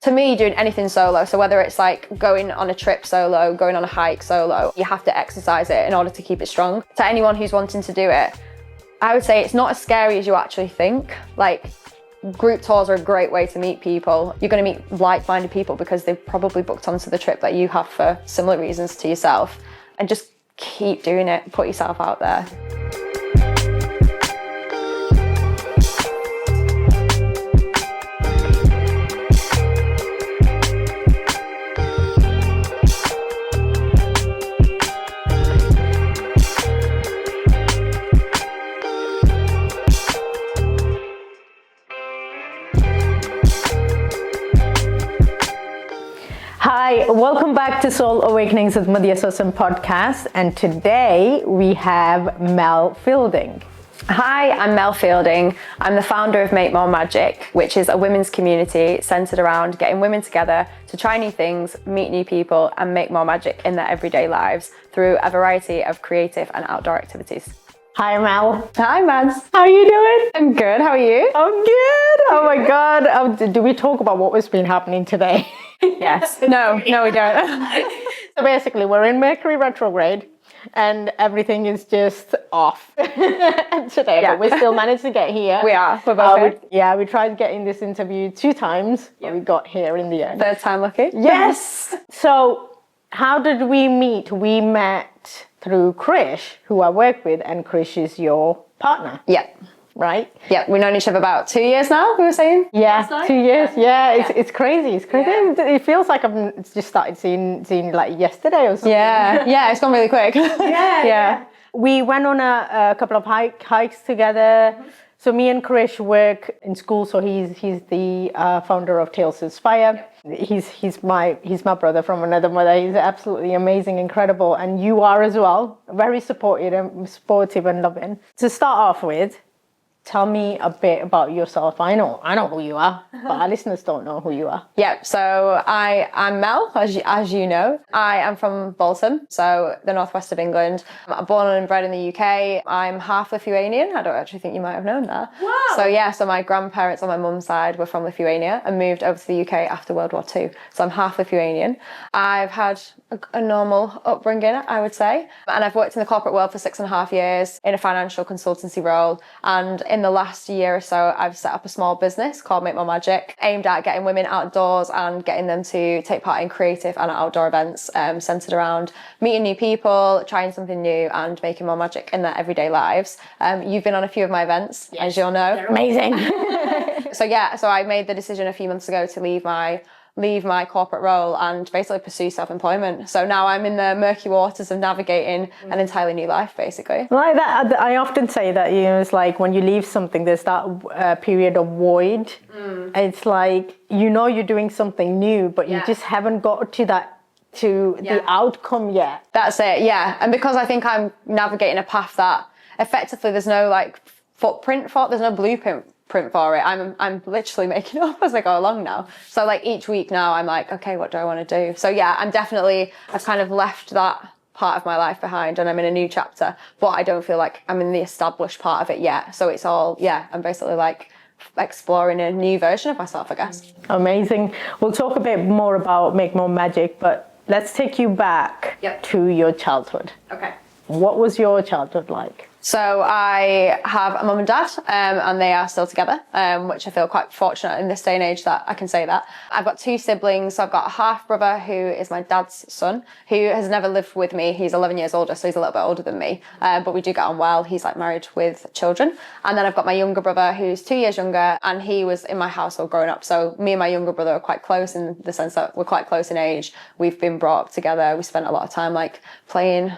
To me, doing anything solo, so whether it's like going on a trip solo, going on a hike solo, you have to exercise it in order to keep it strong. To anyone who's wanting to do it, I would say it's not as scary as you actually think. Like, group tours are a great way to meet people. You're going to meet like-minded people because they've probably booked onto the trip that you have for similar reasons to yourself. And just keep doing it, put yourself out there. Hi, welcome back to Soul Awakenings with Madiha Sosan podcast, and today we have Mel Fielding. Hi, I'm Mel Fielding. I'm the founder of Make More Magic, which is a women's community centered around getting women together to try new things, meet new people, and make more magic in their everyday lives through a variety of creative and outdoor activities. Hi, Mel. Hi, Mads. How are you doing? I'm good. How are you? I'm good. Oh my God. Do we talk about what has been happening today? Yes. No, we don't. So basically, we're in Mercury retrograde and everything is just off today, but we still managed to get here. We are. We're both here. We tried getting this interview 2 times, but we got here in the end. 3rd time lucky. Yes. So how did we meet? We met through Krish, who I work with, and Krish is your partner. Yeah. Right? Yeah, we've known each other about 2 years now, we were saying? Yeah, 2 years. Yeah, it's crazy. It's crazy. Yeah. It feels like I've just started seeing like yesterday or something. Yeah, it's gone really quick. Yeah. We went on a couple of hikes together. So me and Krish work in school. So he's the founder of Tales to Inspire. He's my brother from another mother. He's absolutely amazing, incredible, and you are as well. Very supportive and loving. To start off with, tell me a bit about yourself. I know who you are, but our listeners don't know who you are. Yeah, so I'm Mel, as you know. I am from Bolton, so the northwest of England. I'm born and bred in the UK. I'm half Lithuanian. I don't actually think you might have known that. Wow. So my grandparents on my mum's side were from Lithuania and moved over to the UK after World War II. So I'm half Lithuanian. I've had a normal upbringing, I would say. And I've worked in the corporate world for 6.5 years in a financial consultancy role. And in the last year or so, I've set up a small business called Make More Magic, aimed at getting women outdoors and getting them to take part in creative and outdoor events centered around meeting new people, trying something new, and making more magic in their everyday lives. You've been on a few of my events, as you'll know. They're amazing. So I made the decision a few months ago to leave my corporate role and basically pursue self-employment. So now I'm in the murky waters of navigating an entirely new life, basically. Like that, I often say that, it's like when you leave something, there's that period of void. It's like, you're doing something new, but you just haven't got to the outcome yet. That's it, yeah. And because I think I'm navigating a path that effectively there's no like footprint for, there's no blueprint for it. I'm literally making it up as I go along now. So like each week now I'm like, okay, what do I want to do? So yeah, I've kind of left that part of my life behind and I'm in a new chapter, but I don't feel like I'm in the established part of it yet. So it's all, I'm basically like exploring a new version of myself, I guess. Amazing. We'll talk a bit more about Make More Magic, but let's take you back to your childhood. Okay. What was your childhood like? So I have a mum and dad, and they are still together, which I feel quite fortunate in this day and age that I can say that. I've got 2 siblings. So I've got a half brother who is my dad's son, who has never lived with me. He's 11 years older, so he's a little bit older than me, but we do get on well. He's like married with children. And then I've got my younger brother who's 2 years younger, and he was in my household growing up. So me and my younger brother are quite close in the sense that we're quite close in age. We've been brought up together. We spent a lot of time like playing,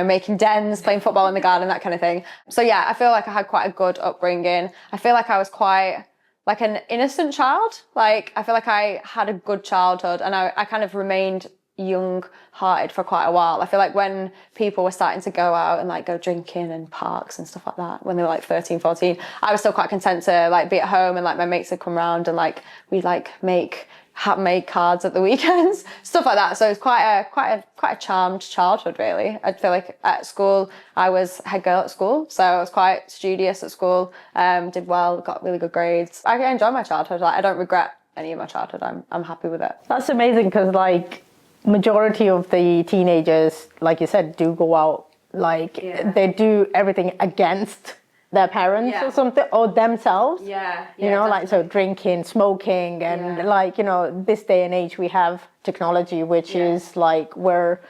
making dens, playing football in the garden, that kind of thing. So yeah, I feel like I had quite a good upbringing. I feel like I was quite like an innocent child. Like I feel like I had a good childhood and I kind of remained young-hearted for quite a while. I feel like when people were starting to go out and like go drinking in parks and stuff like that, when they were like 13, 14, I was still quite content to like be at home and like my mates would come round and like we'd like make handmade cards at the weekends, stuff like that. So it's quite a charmed childhood, really. I feel like at school I was head girl at school, so I was quite studious at school. Did well, got really good grades. I enjoy my childhood. Like I don't regret any of my childhood. I'm happy with it. That's amazing because like majority of the teenagers, like you said, do go out, like they do everything against their parents or something, or themselves. You know, like so drinking, smoking, and like, you know, this day and age we have technology, which is like where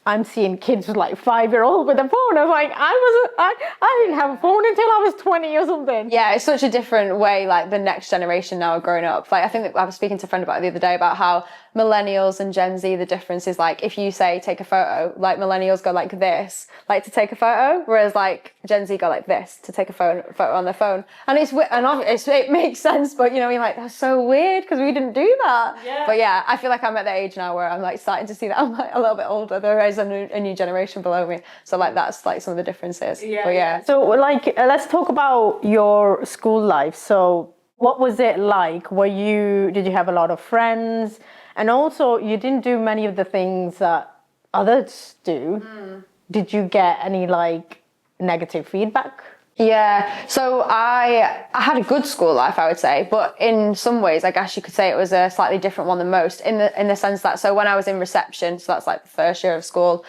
I'm seeing kids like 5-year-old with a phone. I was like, I didn't have a phone until I was 20 or something. Yeah, it's such a different way, like the next generation now are growing up. Like I think that I was speaking to a friend about it the other day about how millennials and Gen Z, the difference is like if you say take a photo, like millennials go like this, like to take a photo, whereas like Gen Z go like this to take a photo on their phone. And it makes sense, but you know, you're like, that's so weird because we didn't do that. But yeah, I feel like I'm at the age now where I'm like starting to see that I'm like a little bit older. There is a new generation below me, so like that's like some of the differences. But yeah. So like let's talk about your school life. So what was it like? Did you have a lot of friends? And also you didn't do many of the things that others do. Did you get any like negative feedback? Yeah, so I had a good school life, I would say, but in some ways, I guess you could say it was a slightly different one than most in the sense that, so when I was in reception, so that's like the first year of school,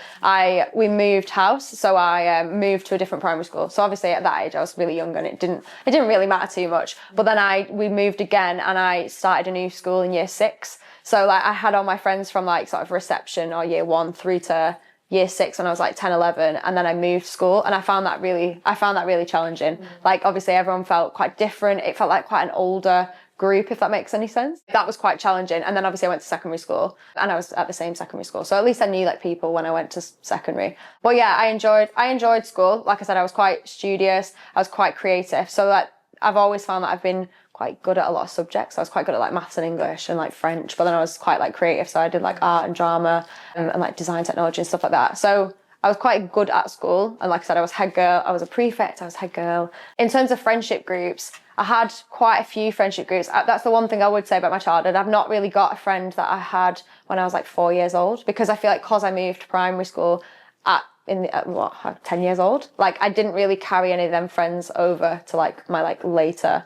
we moved house, so I moved to a different primary school. So obviously at that age, I was really young and it didn't really matter too much. But then we moved again and I started a new school in year 6. So like I had all my friends from like sort of reception or year 1 through to year 6 when I was like 10, 11, and then I moved school, and I found that really challenging. Like obviously everyone felt quite different. It felt like quite an older group, if that makes any sense. That was quite challenging. And then obviously I went to secondary school and I was at the same secondary school. So at least I knew like people when I went to secondary. But yeah, I enjoyed school. Like I said, I was quite studious. I was quite creative. So like I've always found that I've been quite good at a lot of subjects. I was quite good at like maths and English and like French, but then I was quite like creative. So I did like art and drama and like design technology and stuff like that. So I was quite good at school. And like I said, I was head girl. I was a prefect. I was head girl. In terms of friendship groups, I had quite a few friendship groups. That's the one thing I would say about my childhood. I've not really got a friend that I had when I was like 4 years old, because I feel like because I moved to primary school at 10 years old, like I didn't really carry any of them friends over to like my like later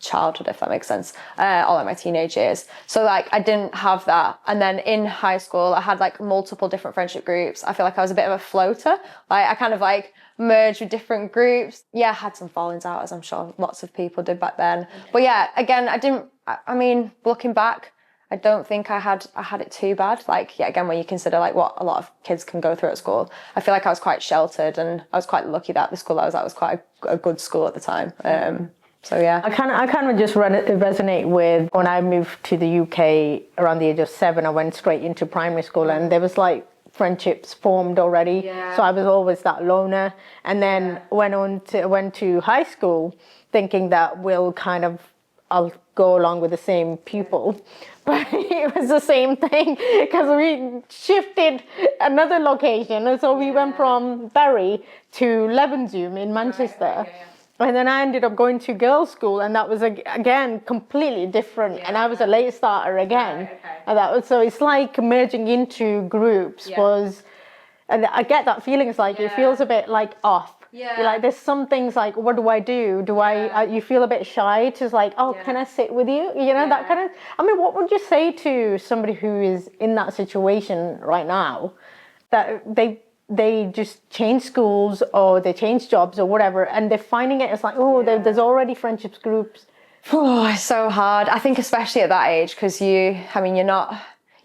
childhood, if that makes sense, or like my teenage years. So like I didn't have that. And then in high school I had like multiple different friendship groups. I feel like I was a bit of a floater. Like I kind of like merged with different groups. Yeah, I had some fallings out, as I'm sure lots of people did back then. But yeah, again, I mean, looking back, I don't think I had it too bad. Like, yeah, again, when you consider like what a lot of kids can go through at school, I feel like I was quite sheltered, and I was quite lucky that the school I was at was quite a good school at the time. So yeah, I kind of just resonate with when I moved to the UK around the age of 7. I went straight into primary school, and there was like friendships formed already. So I was always that loner, and then went to high school thinking that I'll go along with the same people. But it was the same thing because we shifted another location. And so we went from Bury to Levenshulme in Manchester. And then I ended up going to girls' school, and that was again completely different. And I was a late starter again. And so it's like merging into groups and I get that feeling. It's like it feels a bit like off. You're like, there's some things like, what do I do? You feel a bit shy to like, can I sit with you? You know, that kind of, I mean, what would you say to somebody who is in that situation right now, that they just change schools or they change jobs or whatever, and they're finding it, it's like, there's already friendships groups. Oh, it's so hard. I think especially at that age, because you're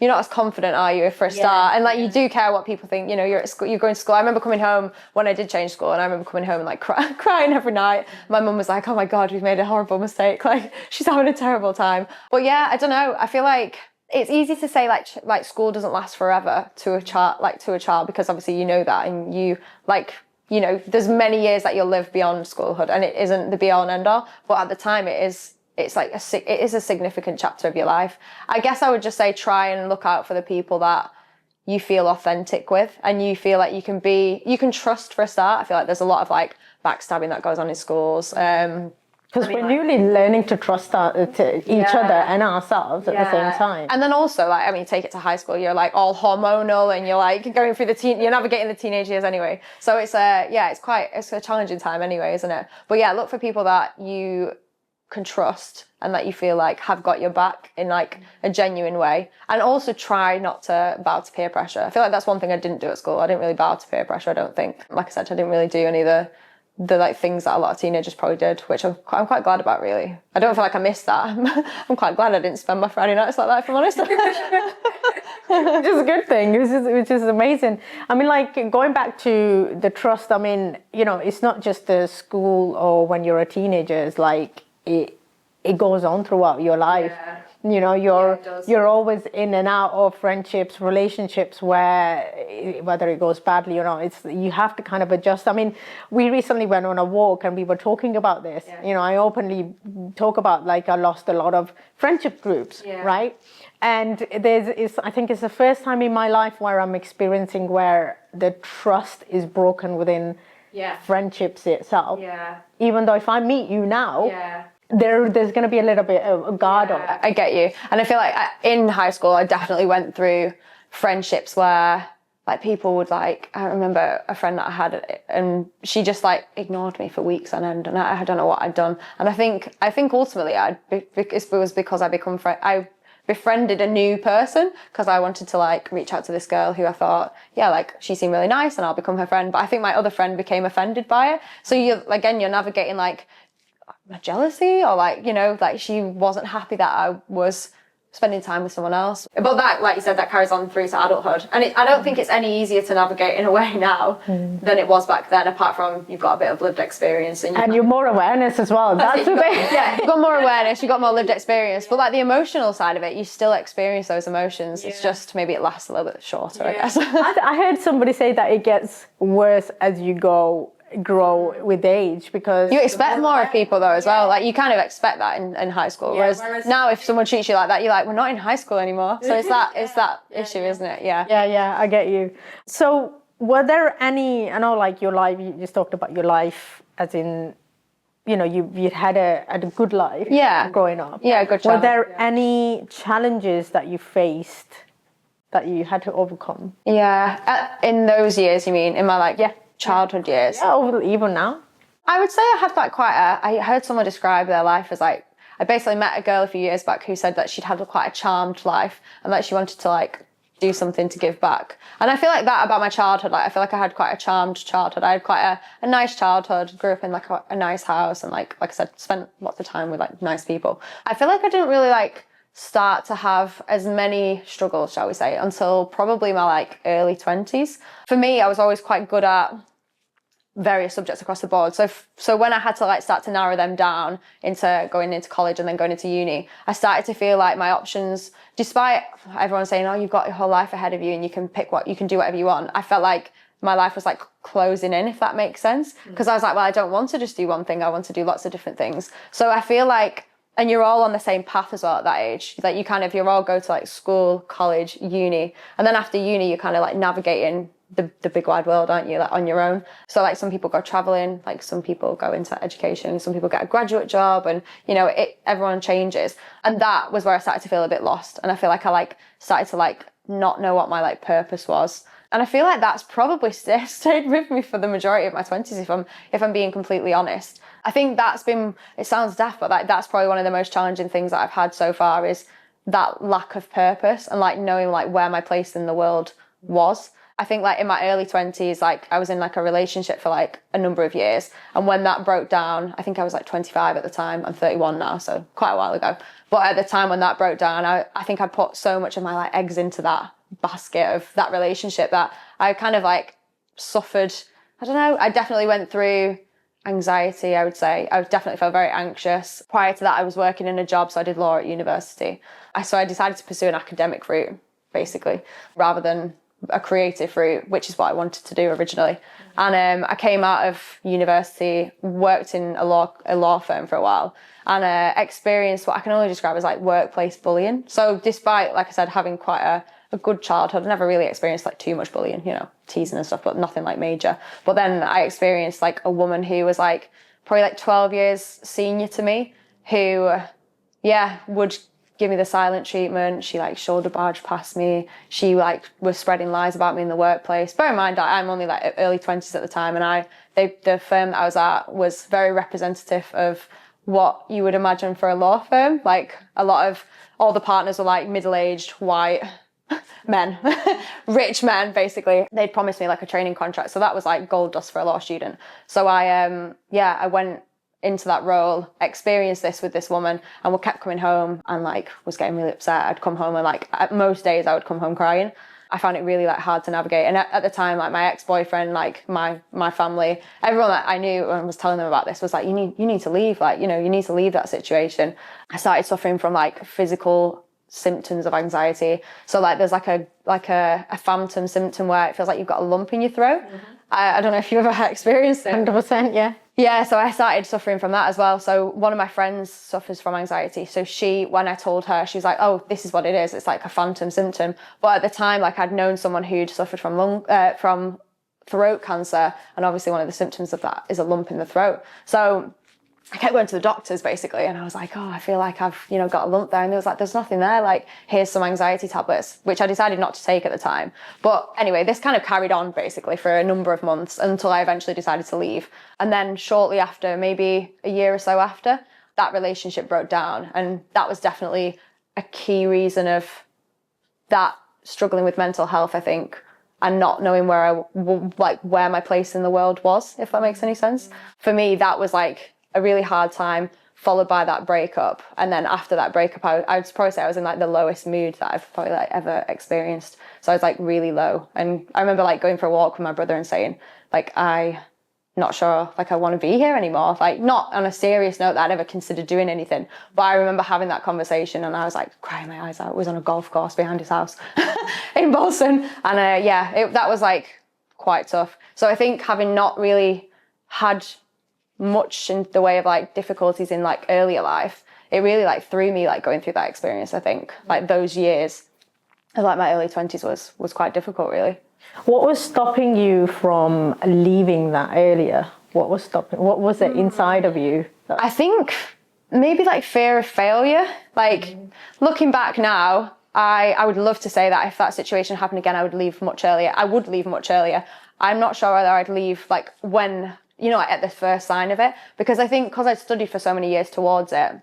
not as confident, are you, for a start? And like you do care what people think. You know, you're at school, you're going to school. I remember coming home when I did change school, and I remember coming home and like crying every night. My mum was like, "Oh my God, we've made a horrible mistake. Like she's having a terrible time." But yeah, I don't know. I feel like it's easy to say like school doesn't last forever to a child, because obviously you know that, and you like, you know, there's many years that you'll live beyond schoolhood, and it isn't the be all and end all. But at the time, it's like it is a significant chapter of your life. I guess I would just say try and look out for the people that you feel authentic with, and you feel like you can trust for a start. I feel like there's a lot of like backstabbing that goes on in schools. Because we're newly learning to trust each other and ourselves at the same time. And then also, like, I mean, take it to high school, you're like all hormonal and you're like going through you're navigating the teenage years anyway. So it's a challenging time anyway, isn't it? But yeah, look for people that you can trust and that you feel like have got your back in like a genuine way. And also try not to bow to peer pressure. I feel like that's one thing I didn't do at school. I didn't really bow to peer pressure, I don't think. Like I said, I didn't really do any of the like things that a lot of teenagers probably did, which I'm quite glad about, really. I don't feel like I missed that. I'm quite glad I didn't spend my Friday nights like that, if I'm honest. Which is a good thing, which is amazing. I mean, like, going back to the trust, I mean, you know, it's not just the school or when you're a teenager, it's like it goes on throughout your life. Yeah. You know, you're always in and out of friendships, relationships where whether it goes badly or not, you have to kind of adjust. I mean, we recently went on a walk and we were talking about this. Yeah. You know, I openly talk about, like, I lost a lot of friendship groups, right? And I think it's the first time in my life where I'm experiencing where the trust is broken within friendships itself. Yeah. Even though if I meet you now, there's going to be a little bit of a guard on it. I get you. And I feel like in high school, I definitely went through friendships where like people would like, I remember a friend that I had and she just like ignored me for weeks on end and I don't know what I'd done. And I think ultimately it was because I befriended a new person because I wanted to like reach out to this girl who I thought, like she seemed really nice and I'll become her friend. But I think my other friend became offended by it. So you're navigating like jealousy or like, you know, like she wasn't happy that I was spending time with someone else. But that, like you said, that carries on through to adulthood. And I don't think it's any easier to navigate in a way now than it was back then, apart from you've got a bit of lived experience. And you're more awareness as well. That's the thing. Yeah, you've got more awareness, you've got more lived experience. But like the emotional side of it, you still experience those emotions. It's just maybe it lasts a little bit shorter, I guess. I heard somebody say that it gets worse as you grow with age, because you expect more of people though as well. Like you kind of expect that in high school, whereas now if someone treats you like that, you're like, we're not in high school anymore. So it's that issue, isn't it? Yeah, I get you. So were there any, I know like your life, you just talked about your life as in, you know, you had a good life growing up. Good challenge. Were there any challenges that you faced that you had to overcome? In those years, you mean? In my childhood years? Yeah, even now. I would say I had like I heard someone describe their life as like, I basically met a girl a few years back who said that she'd had quite a charmed life and that she wanted to like do something to give back. And I feel like that about my childhood. Like I feel like I had quite a charmed childhood. I had quite a nice childhood, grew up in like a nice house and like I said, spent lots of time with like nice people. I feel like I didn't really like start to have as many struggles, shall we say, until probably my like early 20s. For me, I was always quite good at various subjects across the board. So when I had to like start to narrow them down into going into college and then going into uni, I started to feel like my options, despite everyone saying, oh, you've got your whole life ahead of you and you can do whatever you want, I felt like my life was like closing in, if that makes sense. Because I was like, well, I don't want to just do one thing. I want to do lots of different things. So I feel like, and you're all on the same path as well at that age. Like you all go to like school, college, uni. And then after uni, you're kind of like navigating the big wide world, aren't you, like on your own. So like some people go traveling, like some people go into education, some people get a graduate job, and you know, everyone changes. And that was where I started to feel a bit lost. And I feel like I like started to like not know what my like purpose was. And I feel like that's probably stayed with me for the majority of my 20s, if I'm being completely honest. I think that's been, it sounds daft, but like that's probably one of the most challenging things that I've had so far, is that lack of purpose and like knowing like where my place in the world was. I think like in my early 20s, like I was in like a relationship for like a number of years. And when that broke down, I think I was like 25 at the time. I'm 31 now, so quite a while ago. But at the time when that broke down, I think I put so much of my like eggs into that basket of that relationship that I kind of like suffered. I don't know. I definitely went through anxiety, I would say. I definitely felt very anxious. Prior to that, I was working in a job, so I did law at university. So I decided to pursue an academic route, basically, rather than a creative route, which is what I wanted to do originally. And I came out of university, worked in a law firm for a while, and experienced what I can only describe as like workplace bullying. So despite, like I said, having quite a good childhood, I never really experienced like too much bullying, you know, teasing and stuff, but nothing like major. But then I experienced like a woman who was like probably like 12 years senior to me, who would give me the silent treatment. She like shoulder barged past me. She like was spreading lies about me in the workplace. Bear in mind, I'm only like early 20s at the time, and the firm that I was at was very representative of what you would imagine for a law firm. Like a lot of, all the partners were like middle-aged, white men, rich men, basically. They'd promised me like a training contract. So that was like gold dust for a law student. So I went into that role, experienced this with this woman, and we kept coming home and like was getting really upset. I'd come home and like at most days I would come home crying. I found it really like hard to navigate. And at the time, like my ex-boyfriend, like my family, everyone that I knew and was telling them about this was like, you need to leave. Like, you know, you need to leave that situation. I started suffering from like physical symptoms of anxiety. So like there's like a phantom symptom where it feels like you've got a lump in your throat. I don't know if you've ever experienced it. 100%, yeah. Yeah, so I started suffering from that as well. So one of my friends suffers from anxiety. So when I told her, she was like, oh, this is what it is. It's like a phantom symptom. But at the time, like I'd known someone who'd suffered from throat cancer. And obviously one of the symptoms of that is a lump in the throat. So I kept going to the doctors basically, and I was like, oh, I feel like I've, got a lump there. And they was like, there's nothing there. Like, here's some anxiety tablets, which I decided not to take at the time. But anyway, this kind of carried on basically for a number of months until I eventually decided to leave. And then shortly after, maybe a year or so after, that relationship broke down. And that was definitely a key reason of that struggling with mental health, I think, and not knowing where my place in the world was, if that makes any sense. For me, that was like a really hard time, followed by that breakup. And then after that breakup, I'd probably say I was in like the lowest mood that I've probably like ever experienced. So I was like really low. And I remember like going for a walk with my brother and saying like, I'm not sure like I want to be here anymore. Like not on a serious note that I'd ever considered doing anything. But I remember having that conversation and I was like crying my eyes out. It was on a golf course behind his house in Bolton. And that was like quite tough. So I think having not really had much in the way of like difficulties in like earlier life, it really like threw me like going through that experience. I think like those years of like my early 20s was quite difficult, really. What was stopping you from leaving that earlier? What was it inside of you? I think maybe like fear of failure. Like looking back now, I would love to say that if that situation happened again, I would leave much earlier. I would leave much earlier. I'm not sure whether I'd leave like when, at the first sign of it, because I think because I'd studied for so many years towards it,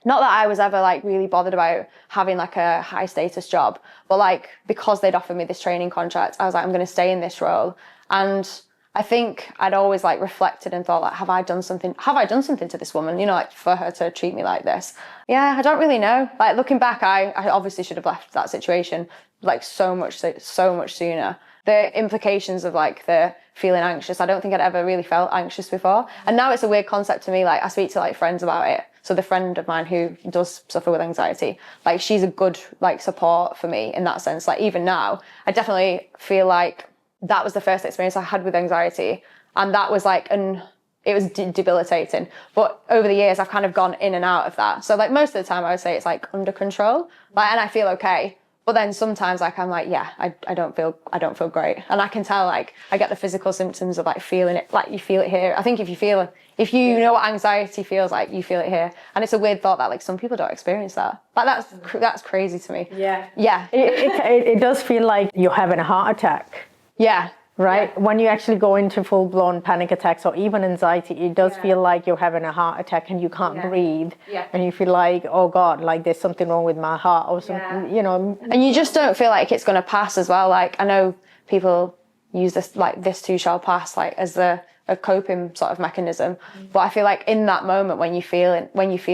not that I was ever like really bothered about having like a high status job, but like because they'd offered me this training contract, I was like, I'm going to stay in this role. And I think I'd always like reflected and thought like, have I done something to this woman, like for her to treat me like this? Yeah, I don't really know. Like looking back, I obviously should have left that situation like so much sooner. The implications of like the feeling anxious, I don't think I'd ever really felt anxious before. And now it's a weird concept to me. Like I speak to like friends about it. So the friend of mine who does suffer with anxiety, like she's a good like support for me in that sense. Like even now, I definitely feel like that was the first experience I had with anxiety. And that was like it was debilitating. But over the years, I've kind of gone in and out of that. So like most of the time I would say it's like under control, like, and I feel okay. But then sometimes like I'm like, yeah, I don't feel great. And I can tell like I get the physical symptoms of like feeling it, like you feel it here. I think if you know what anxiety feels like, you feel it here. And it's a weird thought that like some people don't experience that. Like that's crazy to me. Yeah. Yeah. It does feel like you're having a heart attack. Yeah. Right? Yeah. When you actually go into full-blown panic attacks or even anxiety, it does feel like you're having a heart attack and you can't breathe. Yeah. And you feel like, oh God, like there's something wrong with my heart or something, And you just don't feel like it's going to pass as well. Like I know people use this too shall pass, like as a coping sort of mechanism. But I feel like in that moment when you feel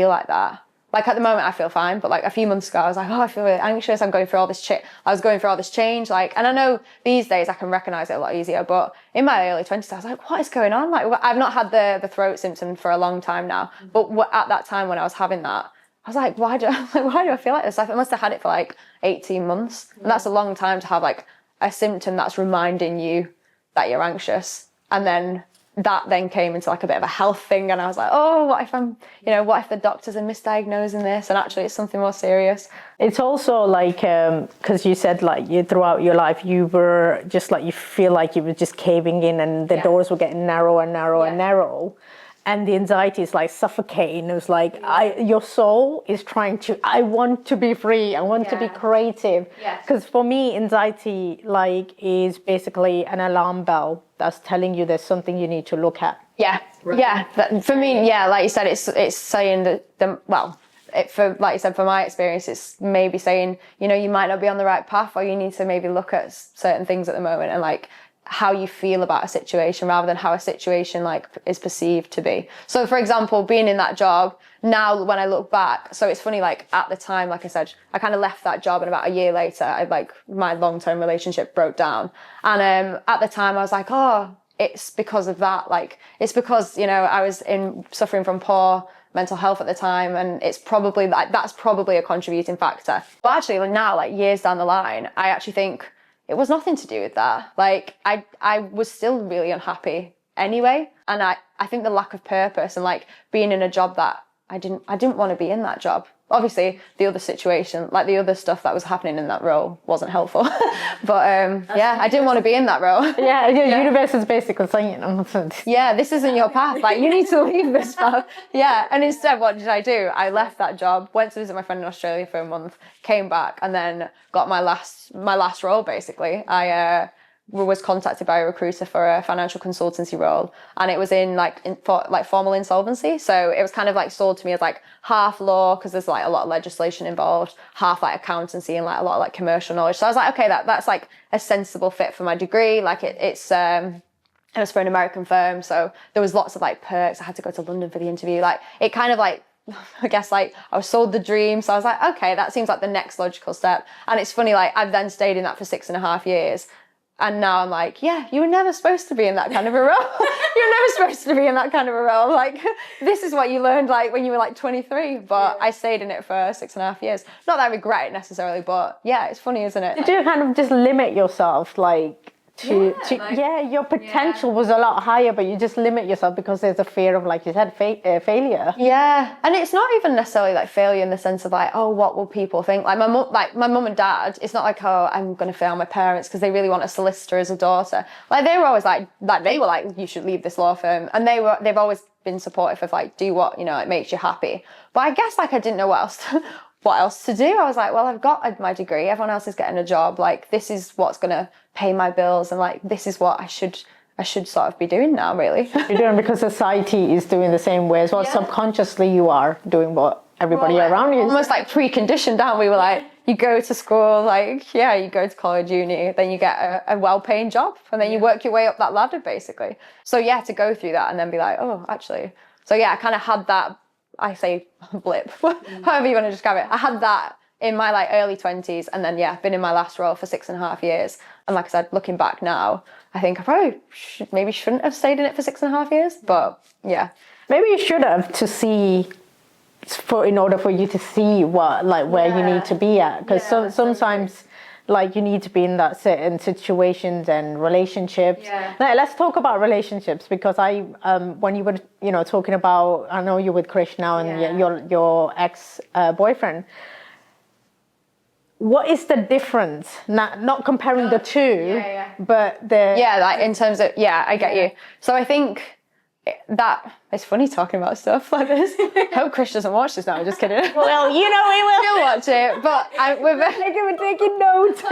like that, like at the moment I feel fine, but like a few months ago I was like, oh, I feel really anxious. I'm going through all this I was going through all this change. Like, and I know these days I can recognize it a lot easier, but in my early 20s I was like, what is going on? Like I've not had the throat symptom for a long time now, but at that time when I was having that, I was like, why do I feel like this? I must have had it for like 18 months. And that's a long time to have like a symptom that's reminding you that you're anxious. And then that then came into like a bit of a health thing, and I was like, oh, what if the doctors are misdiagnosing this and actually it's something more serious? It's also like because you said like throughout your life you were just like, you feel like you were just caving in and the doors were getting narrower and narrower and narrow, and the anxiety is like suffocating. It was like your soul is trying to, I want to be free, I want to be creative. Because for me, anxiety like is basically an alarm bell that's telling you there's something you need to look at. Yeah, yeah. For me, yeah, like you said, it's saying that like you said, for my experience, it's maybe saying, you know, you might not be on the right path, or you need to maybe look at certain things at the moment and like how you feel about a situation rather than how a situation like is perceived to be. So for example, being in that job now, when I look back, so it's funny, like at the time, like I said, I kind of left that job, and about a year later, my long-term relationship broke down. And at the time I was like, oh, it's because of that. Like, it's because, you know, I was suffering from poor mental health at the time, and it's probably that's probably a contributing factor. But actually, like now, like years down the line, I actually think it was nothing to do with that. Like I was still really unhappy anyway, and I think the lack of purpose and like being in a job that I didn't want to be in that job. Obviously, the other situation, like the other stuff that was happening in that role, wasn't helpful. But yeah, I didn't want to be in that role. Yeah, your universe is basically saying, yeah, this isn't your path. Like, you need to leave this path. Yeah, and instead, what did I do? I left that job, went to visit my friend in Australia for a month, came back, and then got my last role. Basically, I was contacted by a recruiter for a financial consultancy role, and it was in formal insolvency. So it was kind of like sold to me as like half law, because there's like a lot of legislation involved, half like accountancy and like a lot of like commercial knowledge. So I was like, okay, that's like a sensible fit for my degree. Like it was for an American firm, so there was lots of like perks. I had to go to London for the interview. Like it kind of like, I guess like I was sold the dream. So I was like, okay, that seems like the next logical step. And it's funny, like I've then stayed in that for 6.5 years. And now I'm like, yeah, you were never supposed to be in that kind of a role. You were never supposed to be in that kind of a role. Like, this is what you learned like when you were like 23. But yeah. I stayed in it for 6.5 years. Not that I regret it necessarily, but yeah, it's funny, isn't it? Did you kind of just limit yourself, like, your potential was a lot higher, but you just limit yourself because there's a fear of, like you said, failure. Yeah, and it's not even necessarily like failure in the sense of like, oh, what will people think? Like my mum and dad, it's not like, oh, I'm going to fail my parents because they really want a solicitor as a daughter. Like they were always like they were like, you should leave this law firm, and they've always been supportive of like, do what, you know, it makes you happy. But I guess like I didn't know what else to do. I was like, well, I've got my degree, everyone else is getting a job, like this is what's gonna pay my bills, and like this is what I should sort of be doing now, really. You're doing because society is doing the same way as well. Yeah. Subconsciously you are doing what everybody around you is. Almost like preconditioned down. We were like, you go to school, like, yeah, you go to college, uni, then you get a well-paying job, and then you work your way up that ladder, basically. So yeah, to go through that and then be like, oh, actually. So yeah, I kind of had that, I say blip, however you want to describe it. I had that in my like early 20s, and then yeah, been in my last role for 6.5 years. And like I said, looking back now, I think I probably maybe shouldn't have stayed in it for 6.5 years, but yeah. Maybe you should have in order for you to see where you need to be at. Because sometimes like you need to be in that certain situations and relationships. Yeah. Now, let's talk about relationships, because when you were talking about, I know you're with Krish now and your ex boyfriend. What is the difference? Not comparing the two, but like in terms of I get you. So I think that it's funny talking about stuff like this. I hope Krish doesn't watch this now. I'm just kidding. Well, you know he will. He'll watch it, but we're taking notes.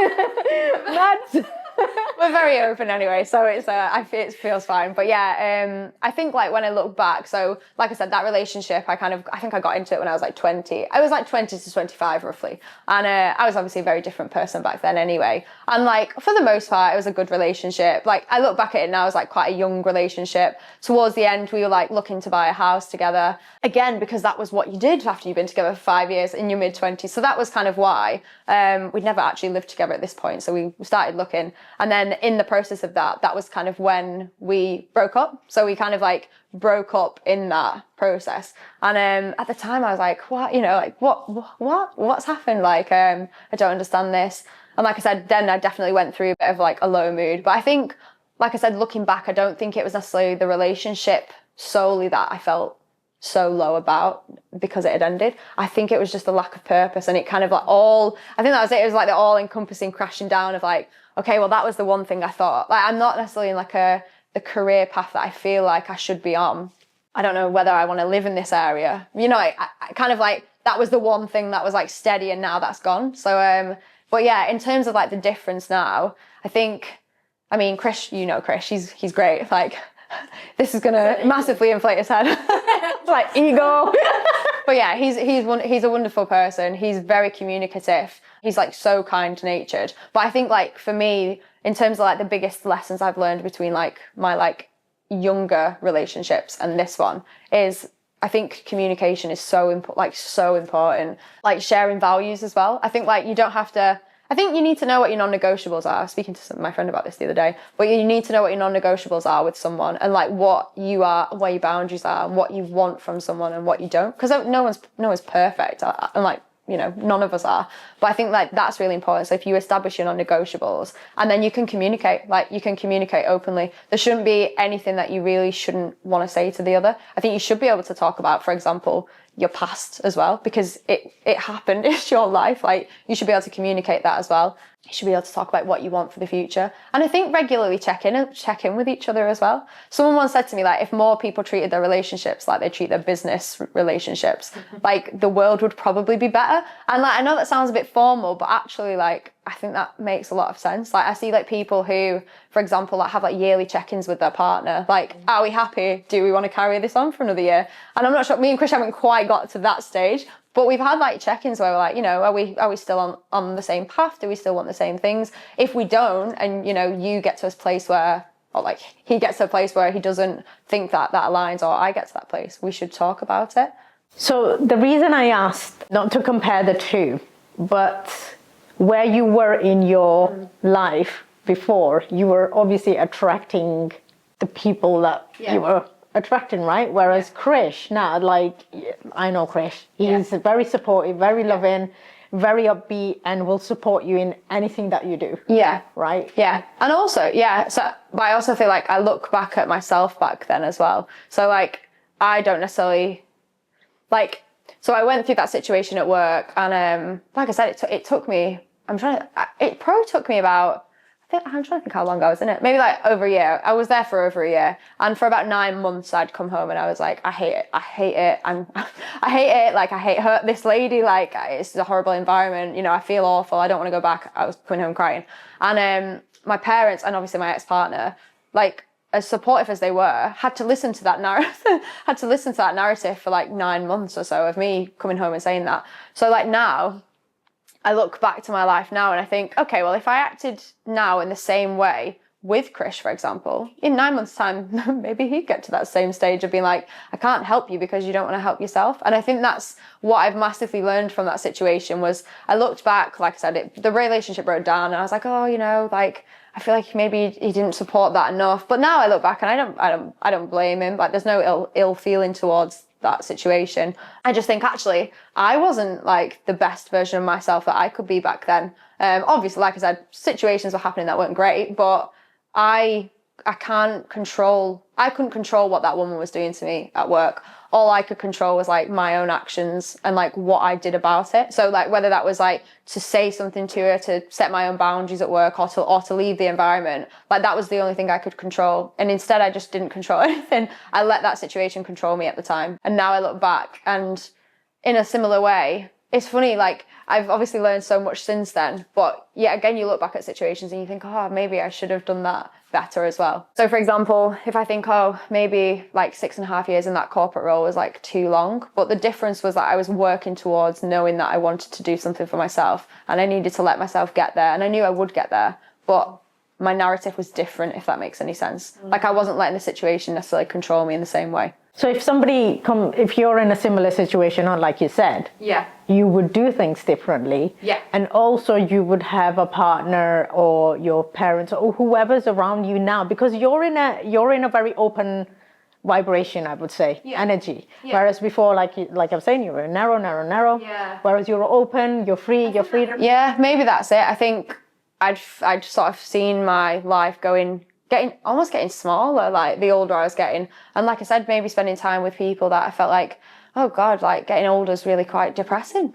We're very open anyway, so it feels fine. But yeah, I think like when I look back, so like I said, that relationship, I think I got into it when I was like 20. I was like 20 to 25 roughly, and I was obviously a very different person back then anyway. And like for the most part, it was a good relationship. Like I look back at it now as like quite a young relationship. Towards the end, we were like looking to buy a house together again, because that was what you did after you've been together for 5 years in your mid-20s. So that was kind of why we'd never actually lived together at this point. So we started looking. And then in the process of that was kind of when we broke up. So we kind of like broke up in that process. And at the time I was like, what, you know, like what's happened? Like, I don't understand this. And like I said, then I definitely went through a bit of like a low mood. But I think, like I said, looking back, I don't think it was necessarily the relationship solely that I felt so low about because it had ended. I think it was just the lack of purpose, and it kind of like I think that was it. It was like the all encompassing crashing down of like, okay, well, that was the one thing I thought. Like, I'm not necessarily in like the career path that I feel like I should be on. I don't know whether I want to live in this area. You know, I kind of like, that was the one thing that was like steady, and now that's gone. So, but yeah, in terms of like the difference now, I think, I mean, Krish, you know Krish, he's great. Like, this is gonna massively inflate his head. Like ego. But yeah, he's a wonderful person. He's very communicative. He's like so kind natured. But I think like for me, in terms of like the biggest lessons I've learned between like my like younger relationships and this one is, I think communication is so important. Like sharing values as well. I think like you don't have to. I think you need to know what your non-negotiables are. I was speaking to my friend about this the other day, but you need to know what your non-negotiables are with someone, and like what you are, where your boundaries are, and what you want from someone and what you don't. Because no one's perfect, and like, you know, none of us are. But I think like that's really important. So if you establish your non-negotiables, and then you can communicate, like you can communicate openly. There shouldn't be anything that you really shouldn't want to say to the other. I think you should be able to talk about, for example, your past as well, because it happened. It's your life. Like you should be able to communicate that as well. You should be able to talk about what you want for the future. And I think regularly check in with each other as well. Someone once said to me, like, if more people treated their relationships like they treat their business relationships, like the world would probably be better. And like, I know that sounds a bit formal, but actually like, I think that makes a lot of sense. Like I see like people who, for example, like have like yearly check-ins with their partner. Like, are we happy? Do we want to carry this on for another year? And I'm not sure, me and Chris haven't quite got to that stage, but we've had like check-ins where we're like, you know, are we still on the same path? Do we still want the same things? If we don't, and you know, you get to a place where, or like he gets to a place where he doesn't think that aligns, or I get to that place, we should talk about it. So the reason I asked not to compare the two, but where you were in your life before, you were obviously attracting the people that you were attracting, right? Whereas Krish now, like, I know Krish, he's very supportive, very loving, very upbeat, and will support you in anything that you do. Yeah. Right? Yeah. And also, but I also feel like I look back at myself back then as well. So like, I don't necessarily, like, so I went through that situation at work, and like I said, it took me, it probably took me about, I'm trying to think how long I was in it. Maybe like over a year. I was there for over a year. And for about 9 months, I'd come home and I was like, I hate it. I hate it. I hate it. Like, I hate her, this lady. Like, it's a horrible environment. You know, I feel awful. I don't want to go back. I was coming home crying. And my parents, and obviously my ex-partner, like, as supportive as they were, had to listen to that narrative for like 9 months or so of me coming home and saying that. So like now, I look back to my life now and I think, okay, well, if I acted now in the same way with Krish, for example, in 9 months' time, maybe he'd get to that same stage of being like, I can't help you because you don't want to help yourself. And I think that's what I've massively learned from that situation was I looked back, like I said, the relationship broke down and I was like, oh, you know, like, I feel like maybe he didn't support that enough. But now I look back and I don't blame him. Like, there's no ill feeling towards that situation. I just think actually I wasn't like the best version of myself that I could be back then. Obviously, like I said, situations were happening that weren't great, but I couldn't control what that woman was doing to me at work. All I could control was like my own actions and like what I did about it. So like whether that was like to say something to her, to set my own boundaries at work, or to leave the environment, like that was the only thing I could control. And instead I just didn't control anything. I let that situation control me at the time. And now I look back and in a similar way, it's funny, like I've obviously learned so much since then, but yet again, you look back at situations and you think, oh, maybe I should have done that better as well. So for example, if I think, oh, maybe like 6.5 years in that corporate role was like too long, but the difference was that I was working towards knowing that I wanted to do something for myself and I needed to let myself get there, and I knew I would get there, but my narrative was different, if that makes any sense. Like I wasn't letting the situation necessarily control me in the same way. So if you're in a similar situation, or like you said, you would do things differently. Yeah. And also you would have a partner or your parents or whoever's around you now, because you're in a very open vibration, I would say, energy. Yeah. Whereas before, like I was saying, you were narrow. Yeah. Whereas you're open, you're free, you're free. Yeah, maybe that's it. I think I'd sort of seen my life getting smaller, like the older I was getting. And like I said, maybe spending time with people that I felt like, oh God, like getting older is really quite depressing.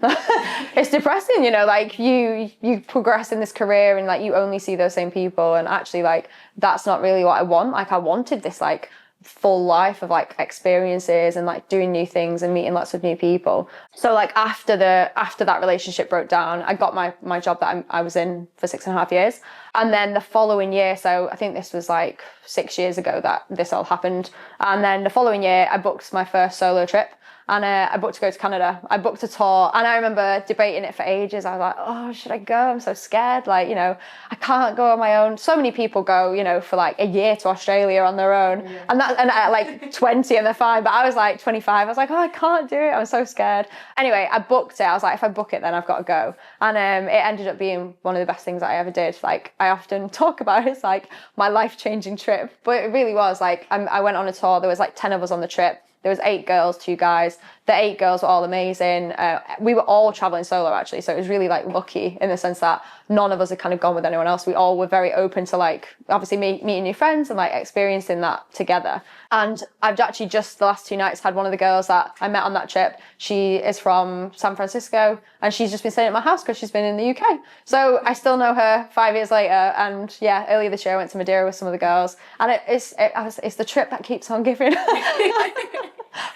It's depressing, you know, like you progress in this career and like you only see those same people. And actually like, that's not really what I want. Like I wanted this like full life of like experiences and like doing new things and meeting lots of new people. So like after that relationship broke down, I got my job that I was in for 6.5 years. And then the following year, so I think this was like 6 years ago that this all happened. And then the following year, I booked my first solo trip. And I booked to go to Canada. I booked a tour, and I remember debating it for ages. I was like, oh, should I go? I'm so scared. Like, you know, I can't go on my own. So many people go, you know, for like a year to Australia on their own. Yeah. And at like 20 and they're fine. But I was like 25. I was like, oh, I can't do it. I'm so scared. Anyway, I booked it. I was like, if I book it, then I've got to go. And it ended up being one of the best things that I ever did. Like, I often talk about it. It's like my life-changing trip. But it really was. Like, I went on a tour. There was like 10 of us on the trip. There was 8 girls, 2 guys. The 8 girls were all amazing. We were all traveling solo actually, so it was really like lucky in the sense that none of us had kind of gone with anyone else. We all were very open to like obviously meeting new friends and like experiencing that together. And I've actually just the last 2 nights had one of the girls that I met on that trip. She is from San Francisco and she's just been staying at my house because she's been in the UK. So I still know her 5 years later. And yeah, earlier this year I went to Madeira with some of the girls, and it's the trip that keeps on giving.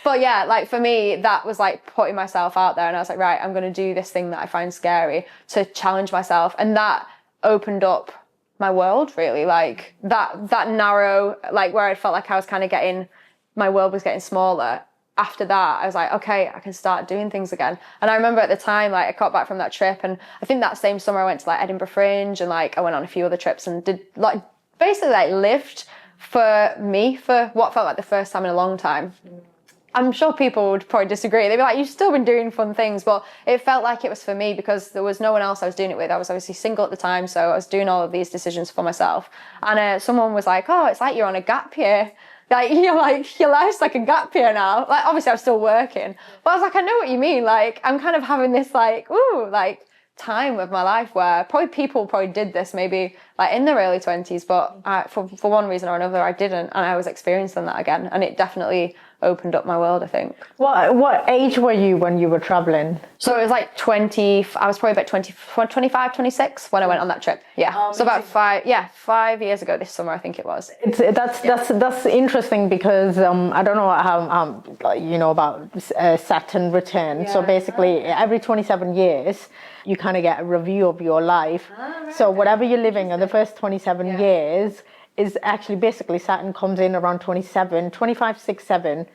But yeah, like for me, that was like putting myself out there, and I was like, right, I'm going to do this thing that I find scary to challenge myself. And that opened up my world really, like that narrow, like where I felt like I was kind of my world was getting smaller. After that, I was like, okay, I can start doing things again. And I remember at the time, like I got back from that trip, and I think that same summer I went to like Edinburgh Fringe, and like I went on a few other trips and did like basically like lived for me for what felt like the first time in a long time. I'm sure people would probably disagree. They'd be like, you've still been doing fun things, but it felt like it was for me because there was no one else I was doing it with. I was obviously single at the time, so I was doing all of these decisions for myself. And someone was like, oh, it's like you're on a gap year. Like, you're like, your life's like a gap year now. Like, obviously I was still working, but I was like, I know what you mean. Like, I'm kind of having this like, ooh, like time of my life where people did this maybe like in their early 20s, but for one reason or another I didn't, and I was experiencing that again, and it definitely opened up my world, I think. What age were you when you were traveling? So it was like 20, I was probably about 25, 26 when I went on that trip. Yeah. So about 5 years ago this summer, I think it was. That's interesting because I don't know how you know about Saturn return. Yeah. So basically every 27 years you kind of get a review of your life. Right. So whatever you're living in the first 27 years is actually basically Saturn comes in around 25, 6, 7,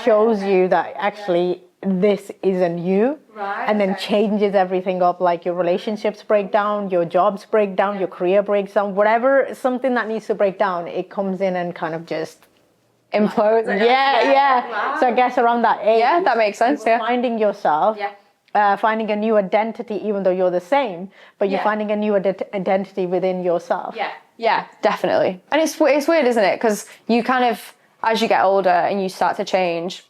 shows you that actually this isn't you, and then changes everything up, like your relationships break down, your jobs break down, your career breaks down, whatever, something that needs to break down, it comes in and kind of just implodes. Yeah. Wow. So I guess around that age, that makes sense. Finding yourself. Finding a new identity, even though you're the same, but you're finding a new identity within yourself. Yeah, definitely. And it's weird, isn't it? Because you kind of, as you get older and you start to change,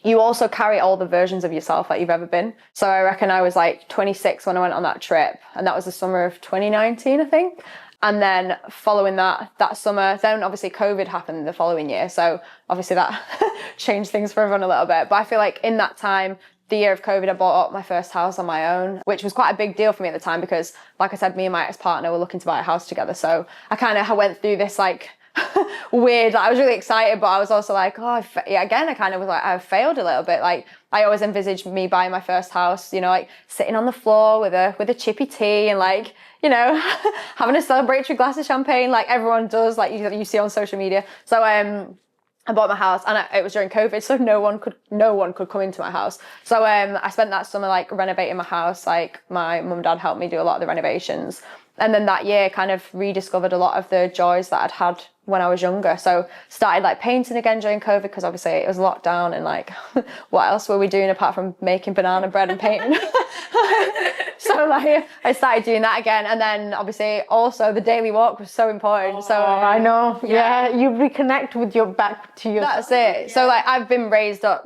you also carry all the versions of yourself that you've ever been. So I reckon I was like 26 when I went on that trip, and that was the summer of 2019, I think. And then following that summer, then obviously COVID happened the following year. So obviously that changed things for everyone a little bit. But I feel like in that time, the year of COVID, I bought up my first house on my own, which was quite a big deal for me at the time because, like I said, me and my ex-partner were looking to buy a house together. So I kind of went through this like weird, like I was really excited, but I was also like, again, I kind of was like, I've failed a little bit. Like I always envisaged me buying my first house, you know, like sitting on the floor with a chippy tea and like, you know, having a celebratory glass of champagne like everyone does, like you see on social media. So I bought my house, and it was during COVID, so no one could come into my house. So I spent that summer like renovating my house. Like my mum and dad helped me do a lot of the renovations, and then that year kind of rediscovered a lot of the joys that I'd had when I was younger. So started like painting again during COVID because obviously it was locked down, and like what else were we doing apart from making banana bread and painting? So like I started doing that again, and then obviously also the daily walk was so important. So I know, you reconnect with your back to yourself. That's it. So like I've been raised like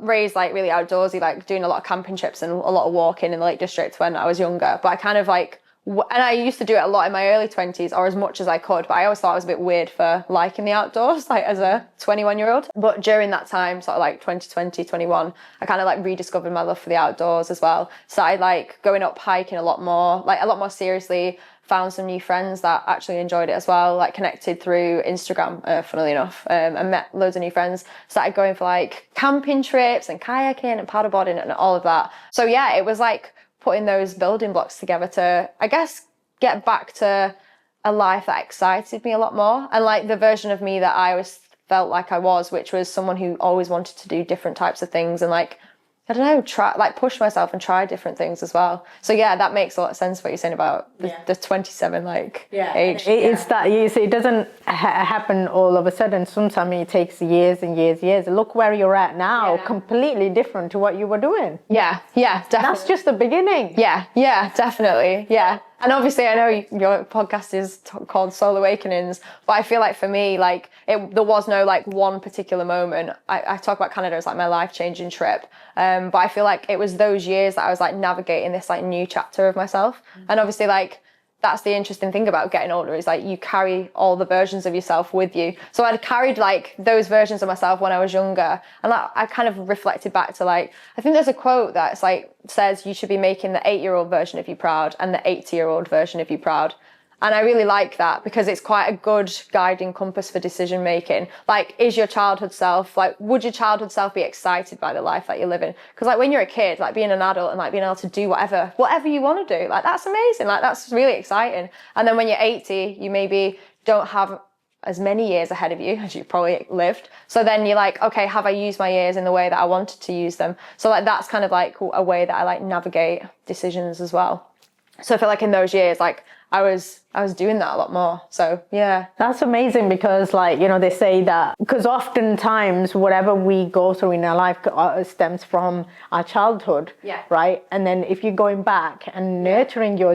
really outdoorsy, like doing a lot of camping trips and a lot of walking in the Lake District when I was younger. But I kind of like, and I used to do it a lot in my early 20s, or as much as I could, but I always thought I was a bit weird for liking the outdoors, like as a 21-year-old. But during that time, sort of like 2020, 21, I kind of like rediscovered my love for the outdoors as well. Started like going up hiking a lot more seriously, found some new friends that actually enjoyed it as well, like connected through Instagram, funnily enough, and met loads of new friends, started going for like camping trips and kayaking and paddleboarding and all of that. So yeah, it was like putting those building blocks together to, I guess, get back to a life that excited me a lot more, and like the version of me that I always felt like I was, which was someone who always wanted to do different types of things and like, I don't know, try, like push myself and try different things as well. So yeah, that makes a lot of sense what you're saying about the 27 age. It's that, you see, it doesn't happen all of a sudden. Sometimes it takes years and years. Look where you're at now, completely different to what you were doing. Yeah, definitely. That's just the beginning. Yeah, definitely. Yeah. And obviously I know your podcast is called Soul Awakenings, but I feel like for me, like there was no like one particular moment. I talk about Canada as like my life-changing trip. But I feel like it was those years that I was like navigating this like new chapter of myself. And obviously like, that's the interesting thing about getting older, is like you carry all the versions of yourself with you. So I'd carried like those versions of myself when I was younger, and like, I kind of reflected back to like, I think there's a quote that's like says you should be making the 8-year-old version of you proud and the 80-year-old version of you proud. And I really like that because it's quite a good guiding compass for decision making. Like, is your childhood self, like, would your childhood self be excited by the life that you're living? Because like when you're a kid, like being an adult and like being able to do whatever you want to do, like that's amazing. Like that's really exciting. And then when you're 80, you maybe don't have as many years ahead of you as you probably lived. So then you're like, okay, have I used my years in the way that I wanted to use them? So like that's kind of like a way that I like navigate decisions as well. So I feel like in those years, like I was doing that a lot more. So yeah. That's amazing because like, you know, they say that because oftentimes whatever we go through in our life stems from our childhood, right? And then if you're going back and nurturing your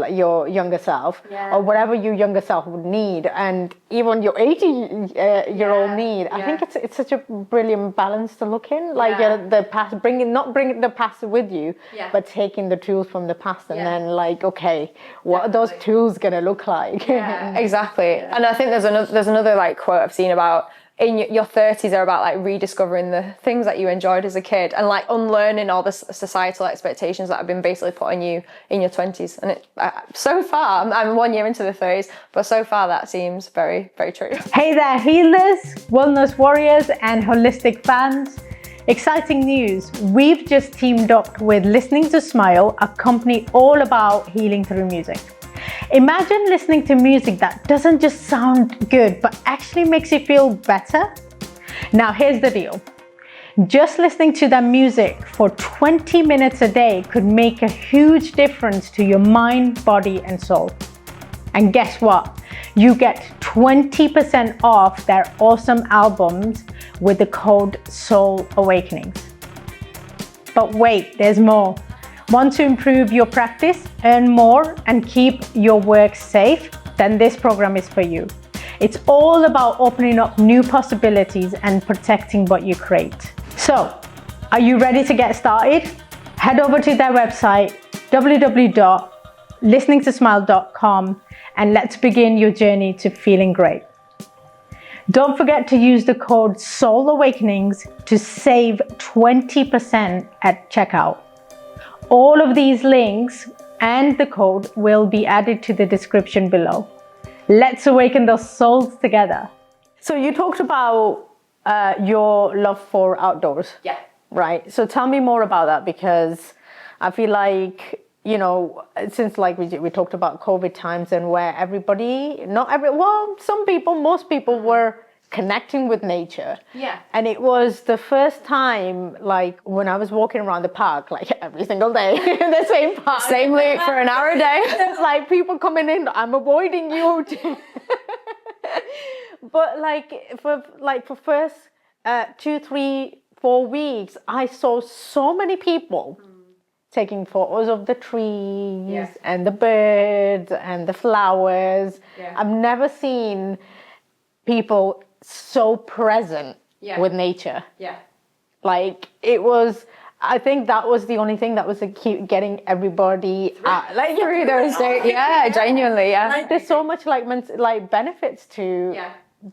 your younger self, or whatever your younger self would need, and even your 80-year-old need, I think it's such a brilliant balance to look in. Like the past, not bringing the past with you, but taking the tools from the past and then like, okay, what are those tools gonna look like? Exactly. And I think there's another like quote I've seen about in your 30s are about like rediscovering the things that you enjoyed as a kid and like unlearning all the societal expectations that have been basically put on you in your 20s. And it so far, I'm 1 year into the 30s, but so far that seems very, very true. Hey there, healers, wellness warriors, and holistic fans. Exciting news, we've just teamed up with Listening to Smile, a company all about healing through music. Imagine listening to music that doesn't just sound good, but actually makes you feel better. Now here's the deal. Just listening to that music for 20 minutes a day could make a huge difference to your mind, body, and soul. And guess what? You get 20% off their awesome albums with the code Soul Awakenings. But wait, there's more. Want to improve your practice, earn more, and keep your work safe? Then this program is for you. It's all about opening up new possibilities and protecting what you create. So, are you ready to get started? Head over to their website, www.listeningtosmile.com, and let's begin your journey to feeling great. Don't forget to use the code Soul Awakenings to save 20% at checkout. All of these links and the code will be added to the description below. Let's awaken those souls together. So you talked about your love for outdoors. Yeah. Right. So tell me more about that, because I feel like, you know, since like we talked about COVID times and where most people were connecting with nature. Yeah. And it was the first time, like when I was walking around the park, like every single day, the same park. Same loop for an hour a day. There's like people coming in, I'm avoiding you. But for first 2, 3, 4 weeks, I saw so many people taking photos of the trees and the birds and the flowers. Yeah. I've never seen people so present with nature. Yeah. Like it was, I think that was the only thing that was getting everybody out. Like through those days. Yeah, genuinely, yeah. Like there's so much like benefits to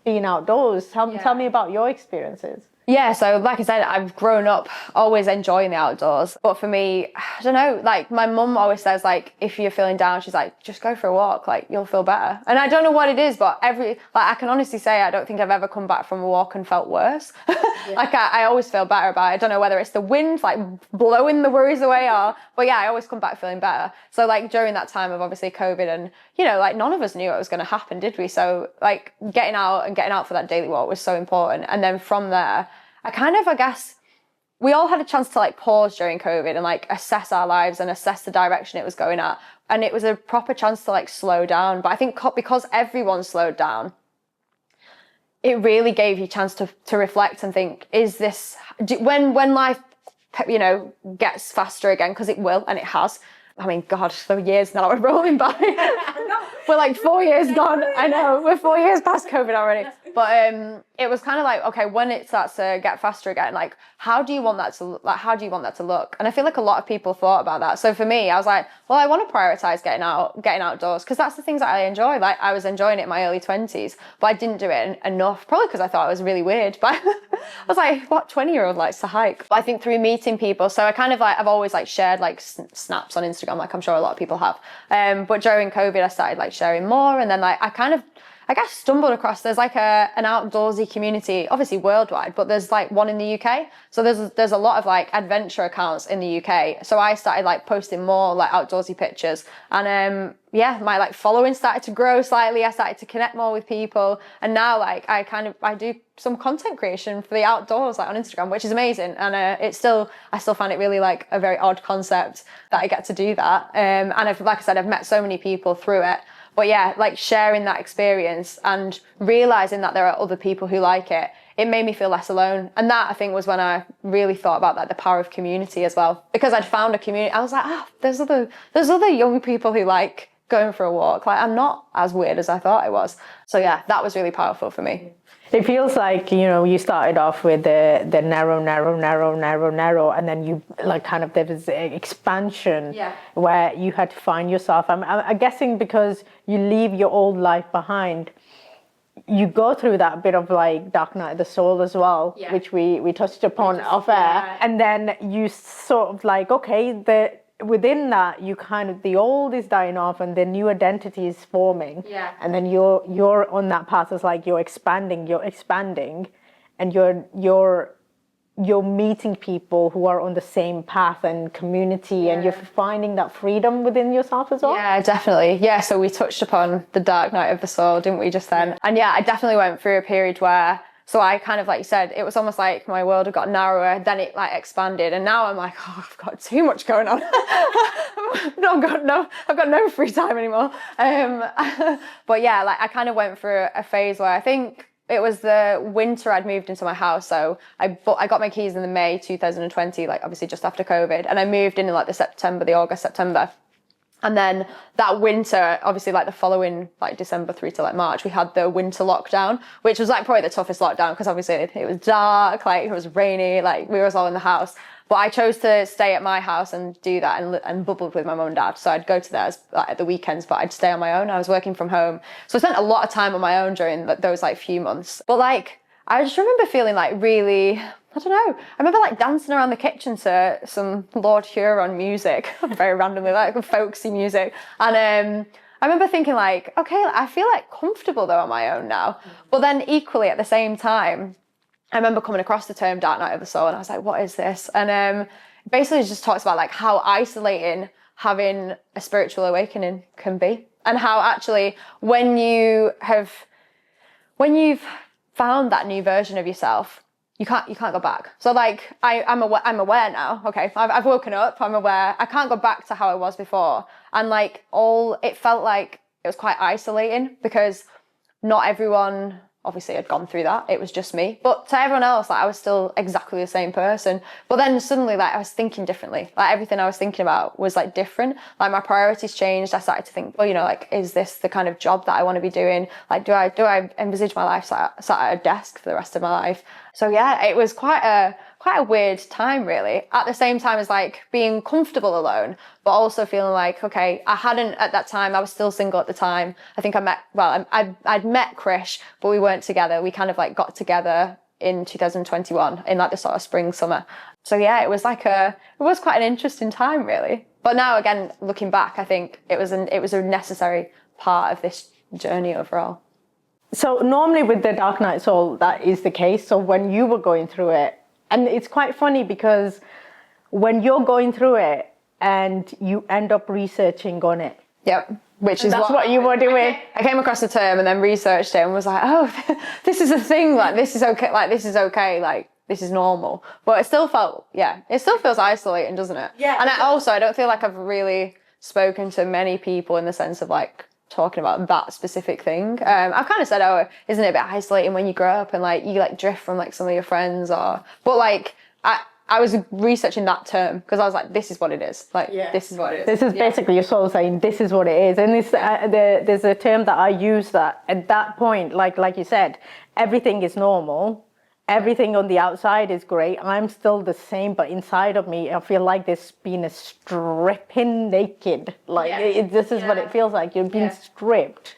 being outdoors. Tell me about your experiences. Yeah, so like I said, I've grown up always enjoying the outdoors. But for me, I don't know, like my mum always says, like, if you're feeling down, she's like, just go for a walk, like you'll feel better. And I don't know what it is, but I can honestly say I don't think I've ever come back from a walk and felt worse. Like I always feel better about it. I don't know whether it's the wind, like blowing the worries away but yeah, I always come back feeling better. So like during that time of obviously COVID and, like none of us knew what was going to happen, did we? So like getting out for that daily walk was so important. And then from there, I guess we all had a chance to like pause during COVID and like assess our lives and assess the direction it was going at. And it was a proper chance to like slow down. But I think because everyone slowed down, it really gave you a chance to reflect and think, is this, when life, gets faster again, because it will, and it has. I mean, God, the years now are rolling by. We're like 4 years gone. I know, we're 4 years past COVID already. But it was kind of like, okay, when it starts to get faster again, like, how do you want that to look? And I feel like a lot of people thought about that. So for me, I was like, well, I want to prioritize getting outdoors, because that's the things that I enjoy. Like, I was enjoying it in my early 20s, but I didn't do it enough, probably because I thought it was really weird. But I was like, what 20-year-old likes to hike? But I think through meeting people, so I kind of like, I've always like shared like snaps on Instagram, like I'm sure a lot of people have. But during COVID, I started like sharing more, and then like I guess stumbled across, there's like an outdoorsy community, obviously worldwide, but there's like one in the UK. So there's a lot of like adventure accounts in the UK. So I started like posting more like outdoorsy pictures, and my like following started to grow slightly. I started to connect more with people, and now like I do some content creation for the outdoors, like on Instagram, which is amazing. And I still find it really like a very odd concept that I get to do that. And like I said, I've met so many people through it. But yeah, like sharing that experience and realizing that there are other people who like it, it made me feel less alone. And that, I think, was when I really thought about like the power of community as well. Because I'd found a community, I was like, there's other young people who like going for a walk. Like, I'm not as weird as I thought I was. So yeah, that was really powerful for me. It feels like, you started off with the narrow, and then you like kind of there was expansion where you had to find yourself. I'm guessing because you leave your old life behind, you go through that bit of like dark night of the soul as well, which we touched upon off air, and then you sort of like, okay, within that, you kind of, the old is dying off and the new identity is forming. Yeah. And then you're on that path. It's like you're expanding, and you're meeting people who are on the same path and community, and you're finding that freedom within yourself as well. Yeah, definitely. Yeah, so we touched upon the dark night of the soul, didn't we, just then? And yeah, I definitely went through a period where, so I kind of, like you said, it was almost like my world had got narrower, then it like expanded, and now I'm like, I've got too much going on. I've got no free time anymore. But yeah, like I kind of went through a phase where I think it was the winter I'd moved into my house. So I got my keys in the May 2020, like obviously just after COVID, and I moved in like the August, September. And then that winter, obviously like the following like December through to like March, we had the winter lockdown, which was like probably the toughest lockdown, because obviously it was dark, like it was rainy, like we were all in the house. But I chose to stay at my house and do that and bubbled with my mum and dad. So I'd go to theirs like, at the weekends, but I'd stay on my own. I was working from home. So I spent a lot of time on my own during those like few months. But like, I just remember feeling like really, I don't know. I remember like dancing around the kitchen to some Lord Huron music, very randomly, like folksy music. And I remember thinking like, okay, I feel like comfortable though on my own now. But then equally at the same time, I remember coming across the term Dark Night of the Soul, and I was like, what is this? And basically it just talks about like how isolating having a spiritual awakening can be, and how actually when you've found that new version of yourself, you can't go back. So like I'm aware now. Okay, I've woken up. I'm aware. I can't go back to how I was before. And like it felt like it was quite isolating, because not everyone obviously had gone through that. It was just me. But to everyone else, like I was still exactly the same person. But then suddenly like I was thinking differently. Like everything I was thinking about was like different. Like my priorities changed. I started to think, well, like, is this the kind of job that I want to be doing? Like, do I envisage my life sat at a desk for the rest of my life? So yeah, it was quite a weird time, really. At the same time as like being comfortable alone, but also feeling like, okay, I hadn't at that time, I was still single at the time. I think I'd met Krish, but we weren't together. We kind of like got together in 2021 in like the sort of spring, summer. So yeah, it was quite an interesting time really. But now again, looking back, I think it was a necessary part of this journey overall. So normally with the Dark Night Soul, that is the case. So when you were going through it, and it's quite funny because when you're going through it and you end up researching on it. Yep. Which is what you were doing. I came across the term and then researched it and was like, oh, this is a thing. Like, this is okay. Like, this is okay. Like, this is normal. But it still feels isolating, doesn't it? Yeah. And I don't feel like I've really spoken to many people in the sense of like talking about that specific thing. I've kind of said, oh, isn't it a bit isolating when you grow up and like you like drift from like some of your friends but like I was researching that term because I was like, this is what it is. Like, this is what it is. This is basically your soul saying, this is what it is. And this, there's a term that I use that at that point, like you said, everything is normal. Everything on the outside is great. I'm still the same, but inside of me, I feel like there's been a stripping naked. Like, this is what it feels like. You've been stripped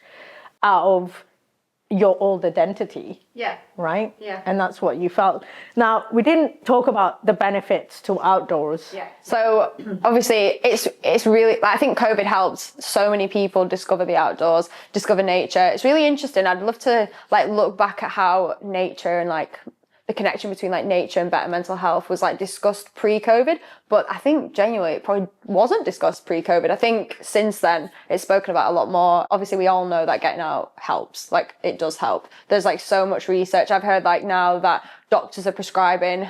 out of your old identity. Yeah. Right? Yeah. And that's what you felt. Now, we didn't talk about the benefits to outdoors. Yeah. So obviously it's really, I think COVID helped so many people discover the outdoors, discover nature. It's really interesting. I'd love to like look back at how nature and like the connection between like nature and better mental health was like discussed pre-COVID, but I think genuinely it probably wasn't discussed pre-COVID. I think since then it's spoken about a lot more. Obviously we all know that getting out helps, like it does help. There's like so much research. I've heard like now that doctors are prescribing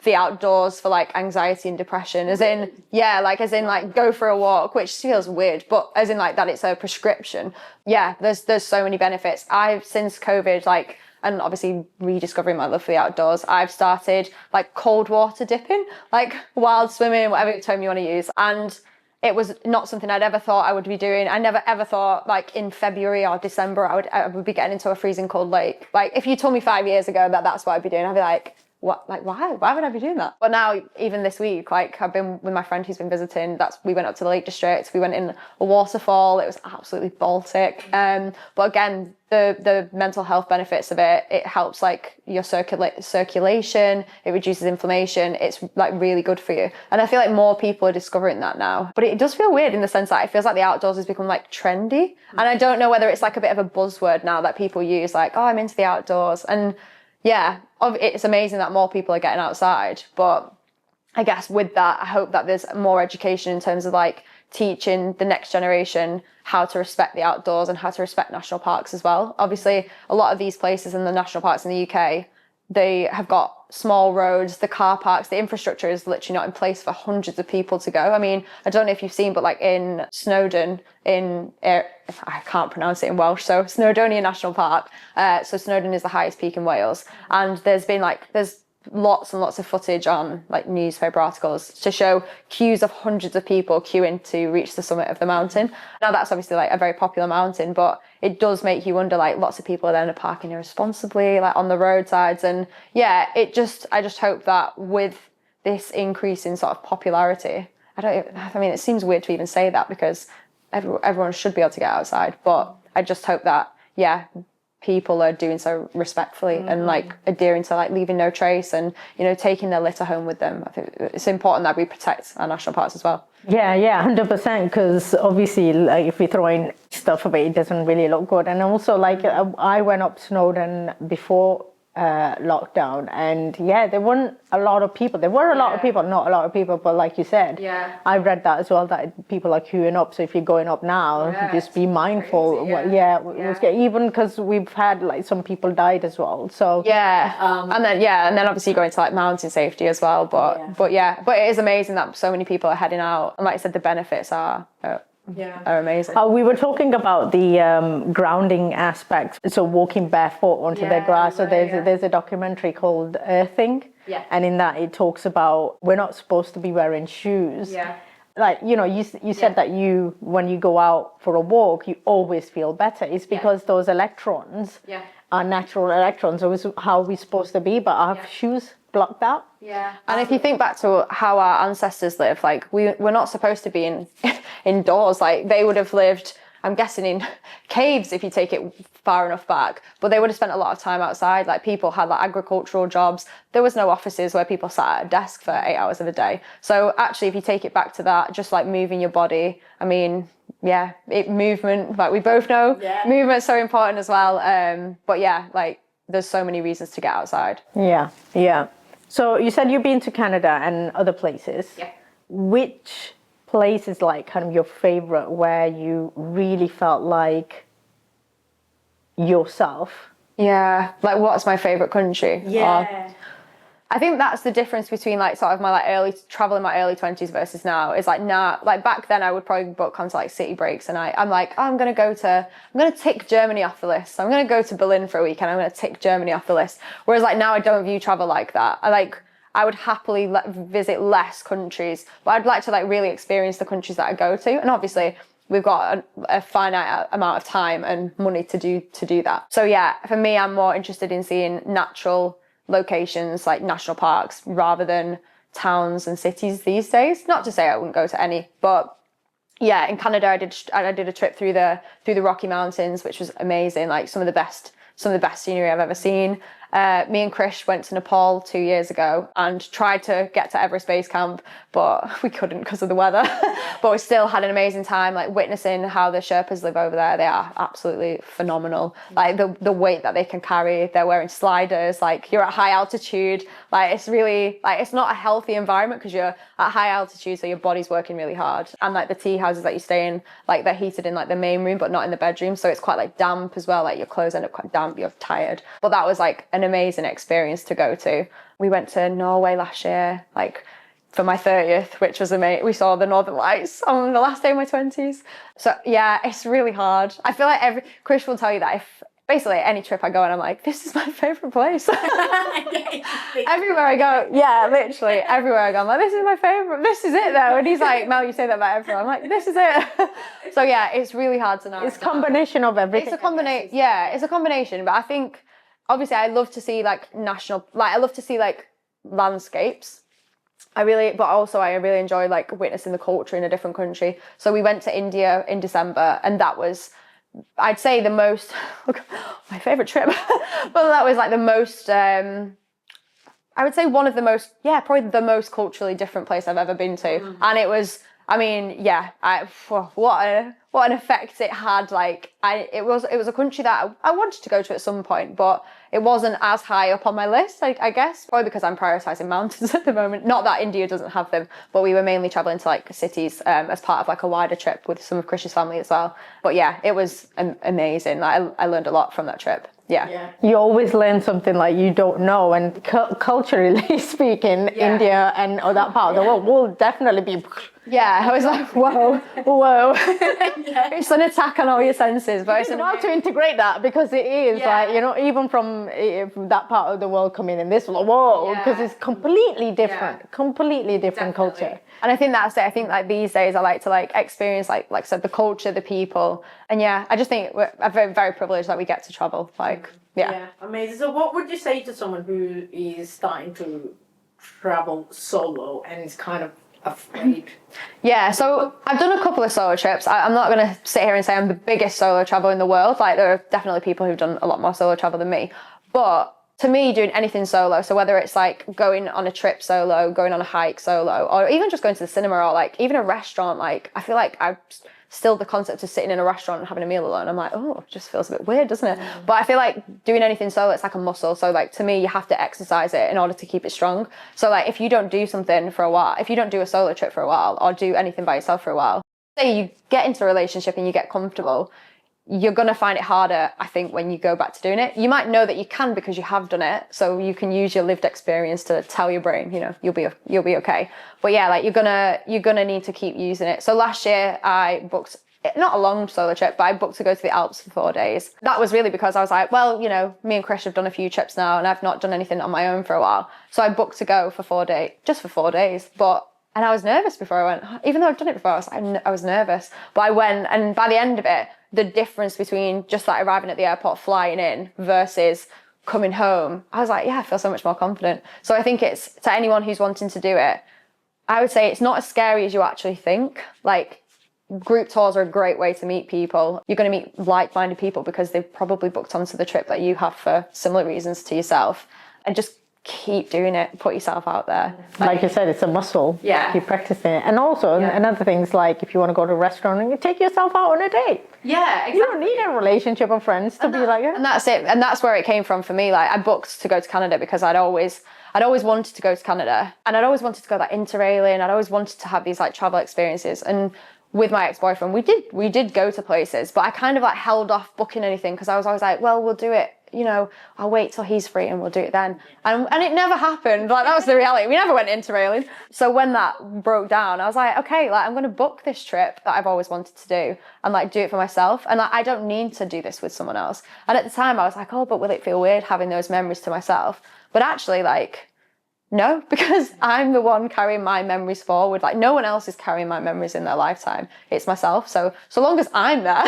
the outdoors for like anxiety and depression, as in like go for a walk, which feels weird, but as in like that it's a prescription. Yeah, there's so many benefits. I've since COVID like, and obviously rediscovering my love for the outdoors, I've started like cold water dipping, like wild swimming, whatever term you want to use. And it was not something I'd ever thought I would be doing. I never ever thought like in February or December I would be getting into a freezing cold lake. Like if you told me 5 years ago that that's what I'd be doing, I'd be like, what? Like why would I be doing that? But now even this week, like I've been with my friend who's been visiting, we went up to the Lake District, we went in a waterfall, it was absolutely Baltic. But again, the mental health benefits of it helps like your circulation, it reduces inflammation, it's like really good for you. And I feel like more people are discovering that now. But it does feel weird in the sense that it feels like the outdoors has become like trendy. And I don't know whether it's like a bit of a buzzword now that people use, like, oh, I'm into the outdoors. And yeah, it's amazing that more people are getting outside, but I guess with that, I hope that there's more education in terms of like teaching the next generation how to respect the outdoors and how to respect national parks as well. Obviously, a lot of these places in the national parks in the UK, they have got small roads, the car parks, the infrastructure is literally not in place for hundreds of people to go. I mean, I don't know if you've seen, but like in Snowdon, I can't pronounce it in Welsh, so Snowdonia National Park. So Snowdon is the highest peak in Wales. And there's lots and lots of footage on like newspaper articles to show queues of hundreds of people queuing to reach the summit of the mountain. Now that's obviously like a very popular mountain, but it does make you wonder, like lots of people are then parking irresponsibly like on the roadsides. And yeah, I just hope that with this increase in sort of popularity, it seems weird to even say that because everyone should be able to get outside, but I just hope that people are doing so respectfully and like adhering to like leaving no trace and taking their litter home with them. I think it's important that we protect our national parks as well. Yeah, 100%, because obviously like if we throw in stuff away, it doesn't really look good. And also like I went up Snowdon before lockdown, and there weren't a lot of people. There were a lot of people, not a lot of people, but like you said, I read that as well, that people are queuing up. So if you're going up now, just be mindful. Even because we've had like some people died as well. So and then obviously going to like mountain safety as well. But it is amazing that so many people are heading out, and like I said, the benefits are amazing. We were talking about the grounding aspects, so walking barefoot onto the grass. So there's a documentary called Earthing, and in that it talks about we're not supposed to be wearing shoes. Like you said that when you go out for a walk, you always feel better. It's because those electrons are natural electrons. So it's how we're supposed to be, but our shoes block that. And if you think back to how our ancestors lived, like we're not supposed to be indoors. Like they would have lived I'm guessing in caves if you take it far enough back, but they would have spent a lot of time outside. Like people had like agricultural jobs. There was no offices where people sat at a desk for 8 hours of a day. So actually, if you take it back to that, just like moving your body, I mean, yeah, movement, like we both know, movement's so important as well. But yeah, like there's so many reasons to get outside. Yeah. So you said you've been to Canada and other places. Yeah. Which place is like kind of your favorite where you really felt like yourself? Yeah, like what's my favorite country? Yeah. I think that's the difference between like sort of my like early travel in my early 20s versus now. Is like now, like back then I would probably book onto like city breaks, and I'm like, oh, I'm gonna tick Germany off the list. I'm gonna go to Berlin for a week and I'm gonna tick Germany off the list. Whereas like now I don't view travel like that. I would happily visit less countries, but I'd like to like really experience the countries that I go to. And obviously we've got a finite amount of time and money to do that. So yeah, for me, I'm more interested in seeing natural locations like national parks rather than towns and cities these days. Not to say I wouldn't go to any, but yeah, in Canada I did a trip through the Rocky Mountains, which was amazing. Like some of the best scenery I've ever seen. Me and Krish went to Nepal 2 years ago and tried to get to Everest Base Camp, but we couldn't because of the weather. But we still had an amazing time, like witnessing how the Sherpas live over there. They are absolutely phenomenal. Like the weight that they can carry, they're wearing sliders, like you're at high altitude. Like it's really, like it's not a healthy environment because you're at high altitude, so your body's working really hard. And like the tea houses that you stay in, like they're heated in like the main room, but not in the bedroom. So it's quite like damp as well. Like your clothes end up quite damp, you're tired. But that was like an amazing experience to go to. We went to Norway last year, like for my 30th, which was amazing. We saw the Northern Lights on the last day of my 20s. So yeah, it's really hard. I feel like Krish will tell you that if basically any trip I go on, I'm like, this is my favourite place. Everywhere I go, yeah, literally everywhere I go, I'm like, this is my favourite. This is it though. And he's like, Mel, you say that about everyone. I'm like, this is it. So yeah, it's really hard to know. It's a combination of everything. It's a combination. Yeah, it's a combination. But I think obviously I love to see like I love to see like landscapes. I really enjoy like witnessing the culture in a different country. So we went to India in December, and that was, I'd say, the most my favorite trip. But that was like the most I would say one of the most, probably the most culturally different place I've ever been to. And it was, I mean, what an effect it had. Like it was a country that I wanted to go to at some point, but it wasn't as high up on my list, I guess, probably because I'm prioritizing mountains at the moment. Not that India doesn't have them, but we were mainly traveling to like cities as part of like a wider trip with some of Krish's family as well. But yeah, it was amazing. I learned a lot from that trip. Yeah. You always learn something like you don't know, and culturally speaking, India and that part of the world will definitely be. Yeah, I was like, whoa. It's an attack on all your senses, but it's hard to integrate that because it is like, you know, even from that part of the world coming in this, because it's completely different, culture. And I think that's it. I think like these days I like to like experience like I said, the culture, the people, and I just think we're very, very privileged that we get to travel. Like, amazing. So, what would you say to someone who is starting to travel solo and is kind of afraid? Yeah, so I've done a couple of solo trips. I'm not going to sit here and say I'm the biggest solo traveler in the world. Like there are definitely people who've done a lot more solo travel than me. But to me, doing anything solo, so whether it's like going on a trip solo, going on a hike solo, or even just going to the cinema or like even a restaurant, like I feel like I still the concept of sitting in a restaurant and having a meal alone, I'm like, oh, it just feels a bit weird, doesn't it? But I feel like doing anything solo, it's like a muscle. So like to me, you have to exercise it in order to keep it strong. So like if you don't do something for a while, if you don't do a solo trip for a while or do anything by yourself for a while, say you get into a relationship and you get comfortable, you're going to find it harder, I think, when you go back to doing it. You might know that you can because you have done it. So you can use your lived experience to tell your brain, you know, you'll be okay. But yeah, like you're gonna need to keep using it. So last year I booked, not a long solo trip, but I booked to go to the Alps for 4 days. That was really because I was like, well, you know, me and Krish have done a few trips now and I've not done anything on my own for a while. So I booked to go for 4 days, just for 4 days. And I was nervous before I went, even though I've done it before, I was nervous. But I went, and by the end of it, the difference between just like arriving at the airport, flying in versus coming home, I was like, yeah, I feel so much more confident. So I think it's, to anyone who's wanting to do it, I would say it's not as scary as you actually think. Like, group tours are a great way to meet people. You're going to meet like-minded people because they've probably booked onto the trip that you have for similar reasons to yourself. And just keep doing it, put yourself out there. Like you said, it's a muscle. Yeah. Keep practicing it. And also, another thing is like, if you want to go to a restaurant, and you take yourself out on a date. Yeah, exactly. You don't need a relationship of friends to be like, and that's it. And that's where it came from for me. Like, I booked to go to Canada because I'd always wanted to go to Canada, and I'd always wanted to go like interrailing. I'd always wanted to have these like travel experiences. And with my ex-boyfriend, we did go to places, but I kind of like held off booking anything because I was always like, well, we'll do it, you know, I'll wait till he's free and we'll do it then. And it never happened. Like, that was the reality. We never went interrailing. So when that broke down, I was like, okay, like, I'm going to book this trip that I've always wanted to do and like do it for myself. And like, I don't need to do this with someone else. And at the time I was like, oh, but will it feel weird having those memories to myself? But actually, like, no, because I'm the one carrying my memories forward. Like, no one else is carrying my memories in their lifetime. It's myself. So long as I'm there,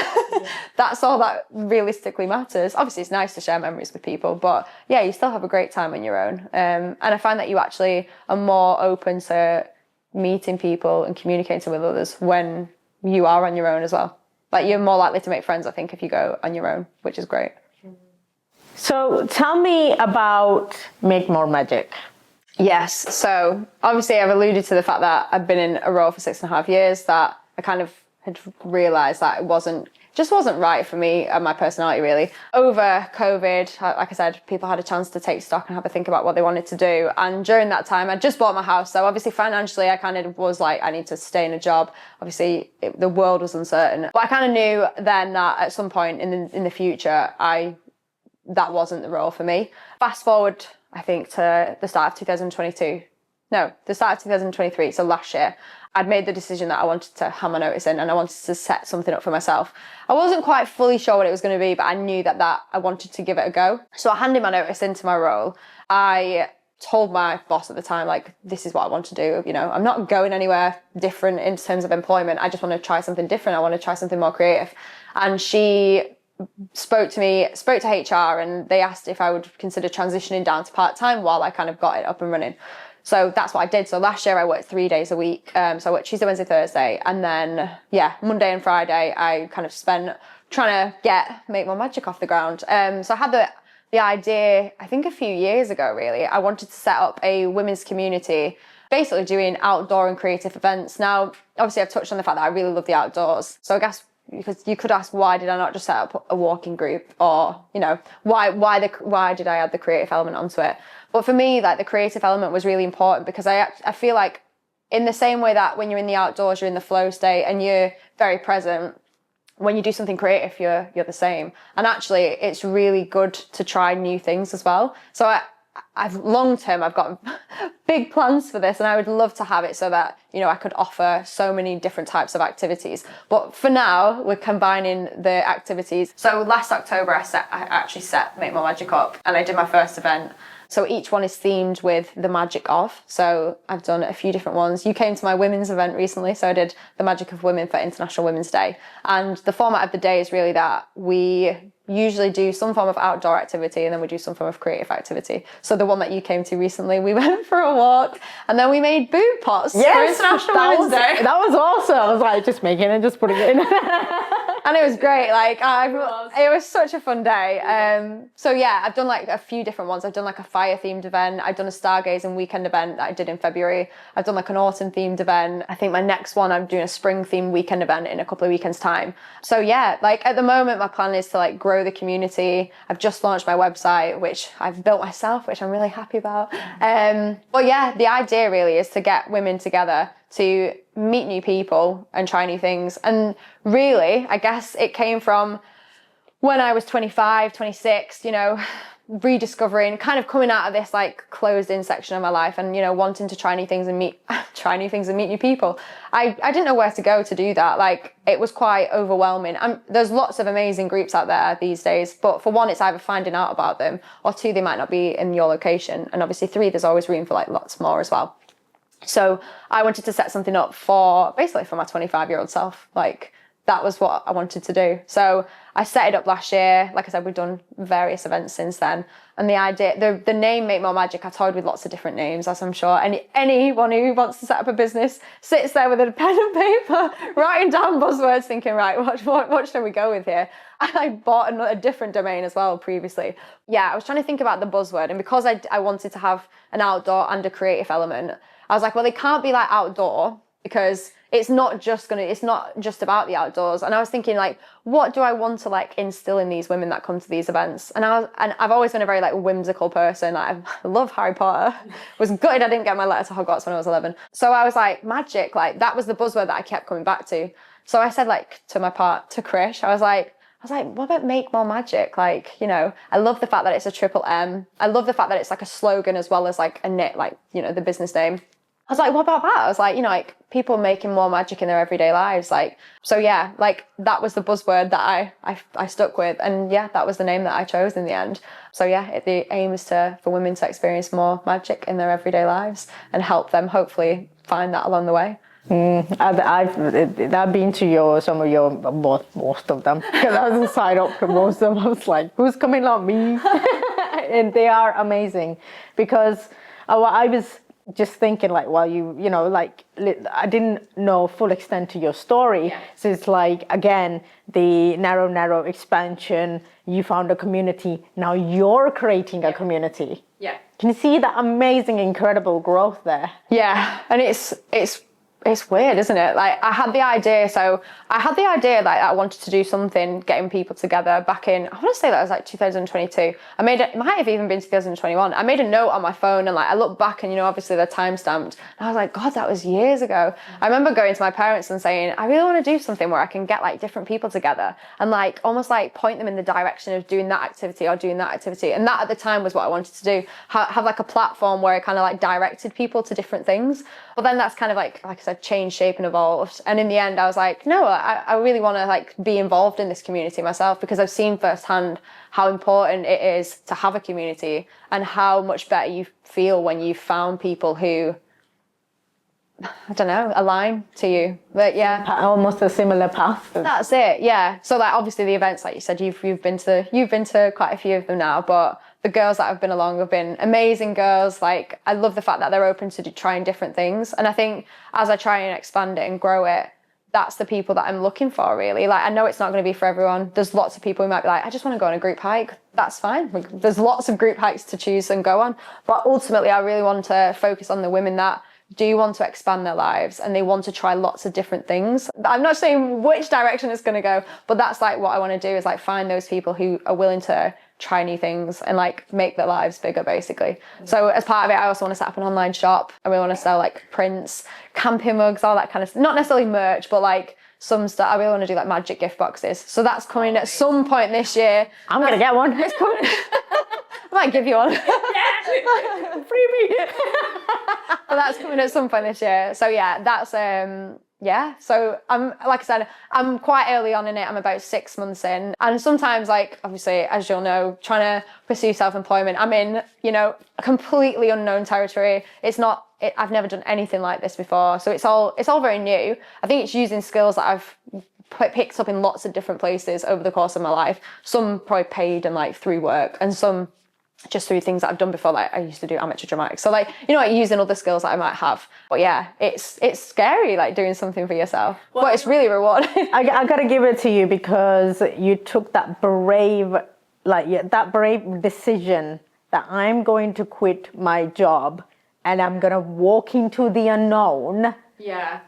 that's all that realistically matters. Obviously, it's nice to share memories with people, but yeah, you still have a great time on your own. And I find that you actually are more open to meeting people and communicating with others when you are on your own as well. Like, you're more likely to make friends, I think, if you go on your own, which is great. So tell me about Make More Magic. Yes, so obviously I've alluded to the fact that I've been in a role for 6.5 years, that I kind of had realised that it just wasn't right for me and my personality really. Over COVID, like I said, people had a chance to take stock and have a think about what they wanted to do. And during that time, I just bought my house. So obviously financially, I kind of was like, I need to stay in a job. Obviously, the world was uncertain. But I kind of knew then that at some point in the future, that wasn't the role for me. Fast forward, I think, to the start of 2022. No, the start of 2023, so last year, I'd made the decision that I wanted to hand my notice in and I wanted to set something up for myself. I wasn't quite fully sure what it was going to be, but I knew that I wanted to give it a go. So I handed my notice into my role. I told my boss at the time, like, this is what I want to do. You know, I'm not going anywhere different in terms of employment. I just want to try something different. I want to try something more creative. And she spoke to HR, and they asked if I would consider transitioning down to part-time while I kind of got it up and running. So that's what I did. So last year I worked 3 days a week. So I worked Tuesday, Wednesday, Thursday, and then Monday and Friday I kind of spent trying to Make More Magic off the ground. So I had the idea, I think a few years ago really. I wanted to set up a women's community, basically doing outdoor and creative events. Now, obviously I've touched on the fact that I really love the outdoors. So I guess, because you could ask, why did I not just set up a walking group, or, you know, why did I add the creative element onto it? But for me, like, the creative element was really important because I feel like, in the same way that when you're in the outdoors, you're in the flow state and you're very present, when you do something creative, you're the same. And actually, it's really good to try new things as well. So long term, I've got big plans for this, and I would love to have it so that, you know, I could offer so many different types of activities. But for now, we're combining the activities. So last October, I actually set Make More Magic up, and I did my first event. So each one is themed with the magic of. So I've done a few different ones. You came to my women's event recently, so I did the magic of women for International Women's Day. And the format of the day is really that we usually do some form of outdoor activity, and then we do some form of creative activity. So the one that you came to recently, we went for a walk, and then we made boob pots for International Women's Day. That was awesome. I was like, just making it, just putting it in. And it was great. Like, it was such a fun day. So yeah, I've done like a few different ones. I've done like a fire themed event. I've done a stargazing weekend event that I did in February. I've done like an autumn themed event. I think my next one, I'm doing a spring themed weekend event in a couple of weekends time. So yeah, like, at the moment, my plan is to like grow the community. I've just launched my website, which I've built myself, which I'm really happy about. But yeah, the idea really is to get women together to meet new people and try new things. And really, I guess it came from when I was 25, 26, you know, rediscovering, kind of coming out of this like closed in section of my life, and, you know, wanting to try new things and meet new people. I didn't know where to go to do that. Like, it was quite overwhelming. There's lots of amazing groups out there these days, but for one, it's either finding out about them, or two, they might not be in your location. And obviously three, there's always room for like lots more as well. So I wanted to set something up for my 25-year-old self, like, that was what I wanted to do. So I set it up last year. Like I said, we've done various events since then. And the idea, the name Make More Magic, I toyed with lots of different names, as I'm sure anyone who wants to set up a business sits there with a pen and paper, writing down buzzwords, thinking, right, what should we go with here? I bought a different domain as well previously. Yeah, I was trying to think about the buzzword. And because I wanted to have an outdoor and a creative element, I was like, well, they can't be like outdoor, because it's not just about the outdoors. And I was thinking, like, what do I want to like instill in these women that come to these events? And I've always been a very like whimsical person. I love Harry Potter. Was gutted I didn't get my letter to Hogwarts when I was 11. So I was like, magic, like that was the buzzword that I kept coming back to. So I said like to Krish, I was like, what about Make More Magic? Like, you know, I love the fact that it's a triple M. I love the fact that it's like a slogan as well as like a knit, like, you know, the business name. I was like, what about that? I was like, you know, like people making more magic in their everyday lives. Like, so yeah, like that was the buzzword that I stuck with. And yeah, that was the name that I chose in the end. So yeah, the aim is for women to experience more magic in their everyday lives and help them hopefully find that along the way. I've been to some of your most of them, because I was signed up for most of them. I was like, who's coming on me? And they are amazing, because I was just thinking like, well, you know, like I didn't know full extent to your story. Yeah. So it's like, again, the narrow expansion, you found a community, now you're creating a community. Yeah. Can you see that amazing, incredible growth there? Yeah, and it's weird, isn't it? Like I had the idea like I wanted to do something, getting people together back in, I want to say that was like 2022. It might have even been 2021. I made a note on my phone and like I looked back and, you know, obviously they're time stamped. And I was like, God, that was years ago. I remember going to my parents and saying, I really want to do something where I can get like different people together and like almost like point them in the direction of doing that activity or doing that activity. And that at the time was what I wanted to do. Have like a platform where I kind of like directed people to different things. But then that's kind of like I said, changed shape and evolved. And in the end, I was like, no, I really want to like be involved in this community myself, because I've seen firsthand how important it is to have a community and how much better you feel when you've found people who, I don't know, align to you. But yeah, almost a similar path. That's it. Yeah. So like obviously the events, like you said, you've been to quite a few of them now, but the girls that have been along have been amazing girls. Like I love the fact that they're open to trying different things. And I think as I try and expand it and grow it, that's the people that I'm looking for, really. Like I know it's not going to be for everyone. There's lots of people who might be like, I just want to go on a group hike. That's fine. There's lots of group hikes to choose and go on. But ultimately, I really want to focus on the women that do want to expand their lives and they want to try lots of different things. I'm not saying which direction it's going to go, but that's like what I want to do, is like find those people who are willing to try new things and like make their lives bigger, basically. So as part of it, I also want to set up an online shop. I really want to sell like prints, camping mugs, all that kind of stuff. Not necessarily merch, but like some stuff. I really want to do like magic gift boxes. So that's coming at some point this year. I'm going to get one. It's coming. I might give you one. Freebie. But that's coming at some point this year. So yeah, that's yeah. So like I said, I'm quite early on in it. I'm about 6 months in. And sometimes, like obviously, as you'll know, trying to pursue self-employment, I'm in, you know, completely unknown territory. I've never done anything like this before. So it's all very new. I think it's using skills that I've picked up in lots of different places over the course of my life. Some probably paid and like through work, and some just through things that I've done before. Like I used to do amateur dramatics. So like, you know, like using other skills that I might have. But yeah, it's scary, like doing something for yourself. Well, but it's really rewarding. I got to give it to you, because you took that brave decision that I'm going to quit my job and I'm going to walk into the unknown. Yeah.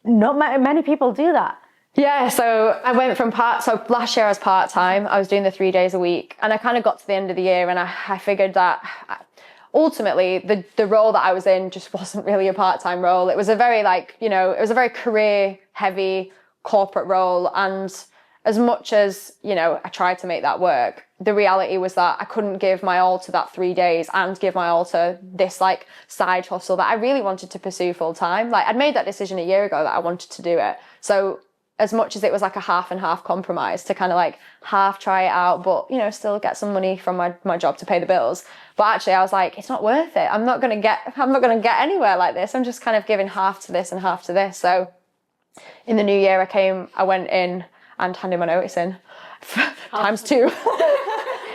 Not many people do that. Yeah, so I went from last year I was part-time. I was doing the 3 days a week, and I kind of got to the end of the year and I figured that ultimately the role that I was in just wasn't really a part-time role. It was a very it was a very career heavy corporate role, and as much as, you know, I tried to make that work, the reality was that I couldn't give my all to that 3 days and give my all to this like side hustle that I really wanted to pursue full time. Like I'd made that decision a year ago that I wanted to do it. So as much as it was like a half and half compromise to kind of like half try it out, but, you know, still get some money from my job to pay the bills. But actually I was like, it's not worth it. I'm not going to get anywhere like this. I'm just kind of giving half to this and half to this. So In the new year, I went in and handed my notice in times 2.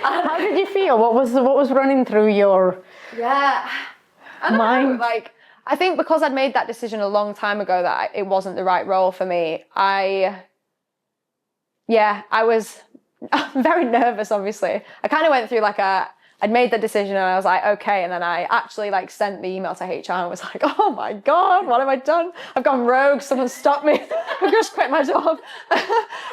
How did you feel? What was running through your mind? Like, I think because I'd made that decision a long time ago that it wasn't the right role for me, I was very nervous, obviously. I kind of went through like I'd made the decision and I was like, okay. And then I actually like sent the email to HR and was like, oh my God, what have I done? I've gone rogue. Someone stopped me. I've just quit my job.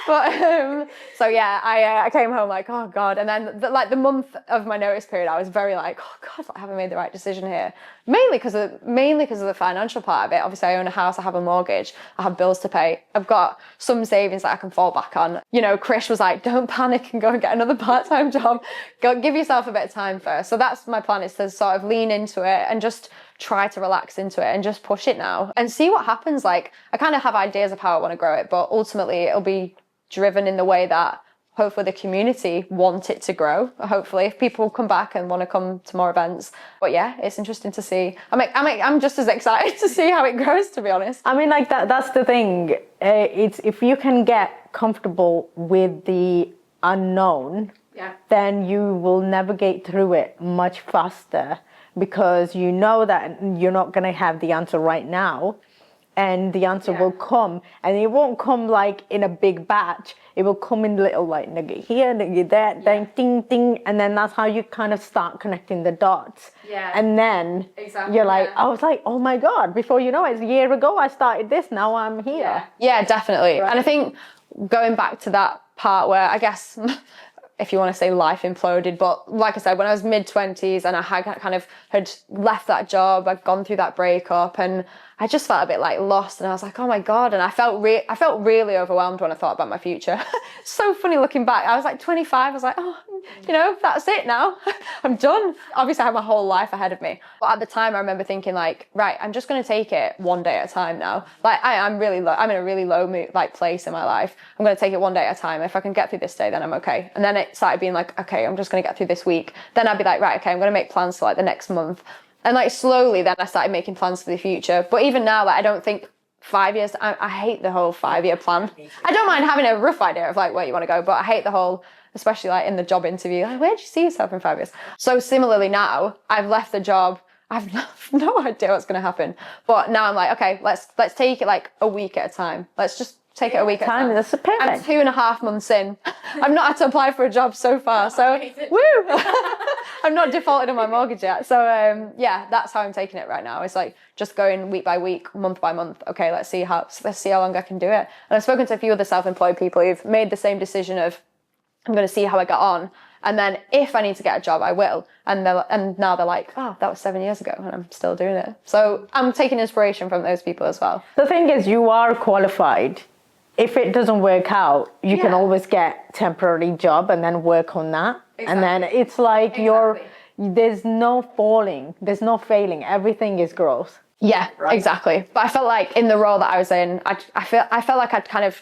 But so yeah, I came home like, oh God. And then the month of my notice period, I was very like, oh God, I haven't made the right decision here. Mainly because of the financial part of it. Obviously, I own a house, I have a mortgage, I have bills to pay. I've got some savings that I can fall back on. You know, Krish was like, don't panic and go and get another part-time job. Go give yourself a bit of time first. So that's my plan, is to sort of lean into it and just try to relax into it and just push it now and see what happens. Like, I kind of have ideas of how I want to grow it, but ultimately it'll be driven in the way that hopefully the community want it to grow. Hopefully, if people come back and want to come to more events. But yeah, it's interesting to see. I'm just as excited to see how it grows, to be honest. I mean, like that's the thing. It's if you can get comfortable with the unknown, then you will navigate through it much faster, because you know that you're not going to have the answer right now. And the answer will come, and it won't come like in a big batch. It will come in little like nugget here, nugget there, then ding, ding, and then that's how you kind of start connecting the dots. Yeah. And then you're like, I was like, oh my God! Before you know it, a year ago I started this. Now I'm here. Yeah, definitely. Right. And I think going back to that part where I guess, if you want to say life imploded, but like I said, when I was mid-20s and I had left that job, I'd gone through that breakup, and I just felt a bit like lost, and I was like, oh my God. And I felt really overwhelmed when I thought about my future. So funny looking back. I was like 25. I was like, oh, that's it now. I'm done. Obviously I have my whole life ahead of me. But at the time I remember thinking like, right, I'm just going to take it one day at a time now. Like I'm in a really low mood, like place in my life. I'm going to take it one day at a time. If I can get through this day, then I'm okay. And then it started being like, okay, I'm just going to get through this week. Then I'd be like, right, okay, I'm going to make plans for like the next month. And like slowly then I started making plans for the future. But even now, like I don't think 5 years, I hate the whole 5-year plan. I don't mind having a rough idea of like where you want to go, but I hate the whole, especially like in the job interview, like where do you see yourself in 5 years? So similarly now, I've left the job. I have no idea what's going to happen. But now I'm like, okay, let's take it like a week at a time. Let's just take it a week at a time. That's perfect. I'm 2.5 months in. I've not had to apply for a job so far. So, woo! I've not defaulted on my mortgage yet. So, yeah, that's how I'm taking it right now. It's like just going week by week, month by month. Okay, let's see how long I can do it. And I've spoken to a few other self-employed people who've made the same decision of, I'm going to see how I get on. And then if I need to get a job, I will. And now they're like, oh, that was 7 years ago and I'm still doing it. So I'm taking inspiration from those people as well. The thing is, you are qualified. If it doesn't work out, you can always get temporary job and then work on that. Exactly. And then it's like there's no falling, there's no failing. Everything is growth. Yeah, right? Exactly. But I felt like in the role that I was in, I felt like I'd kind of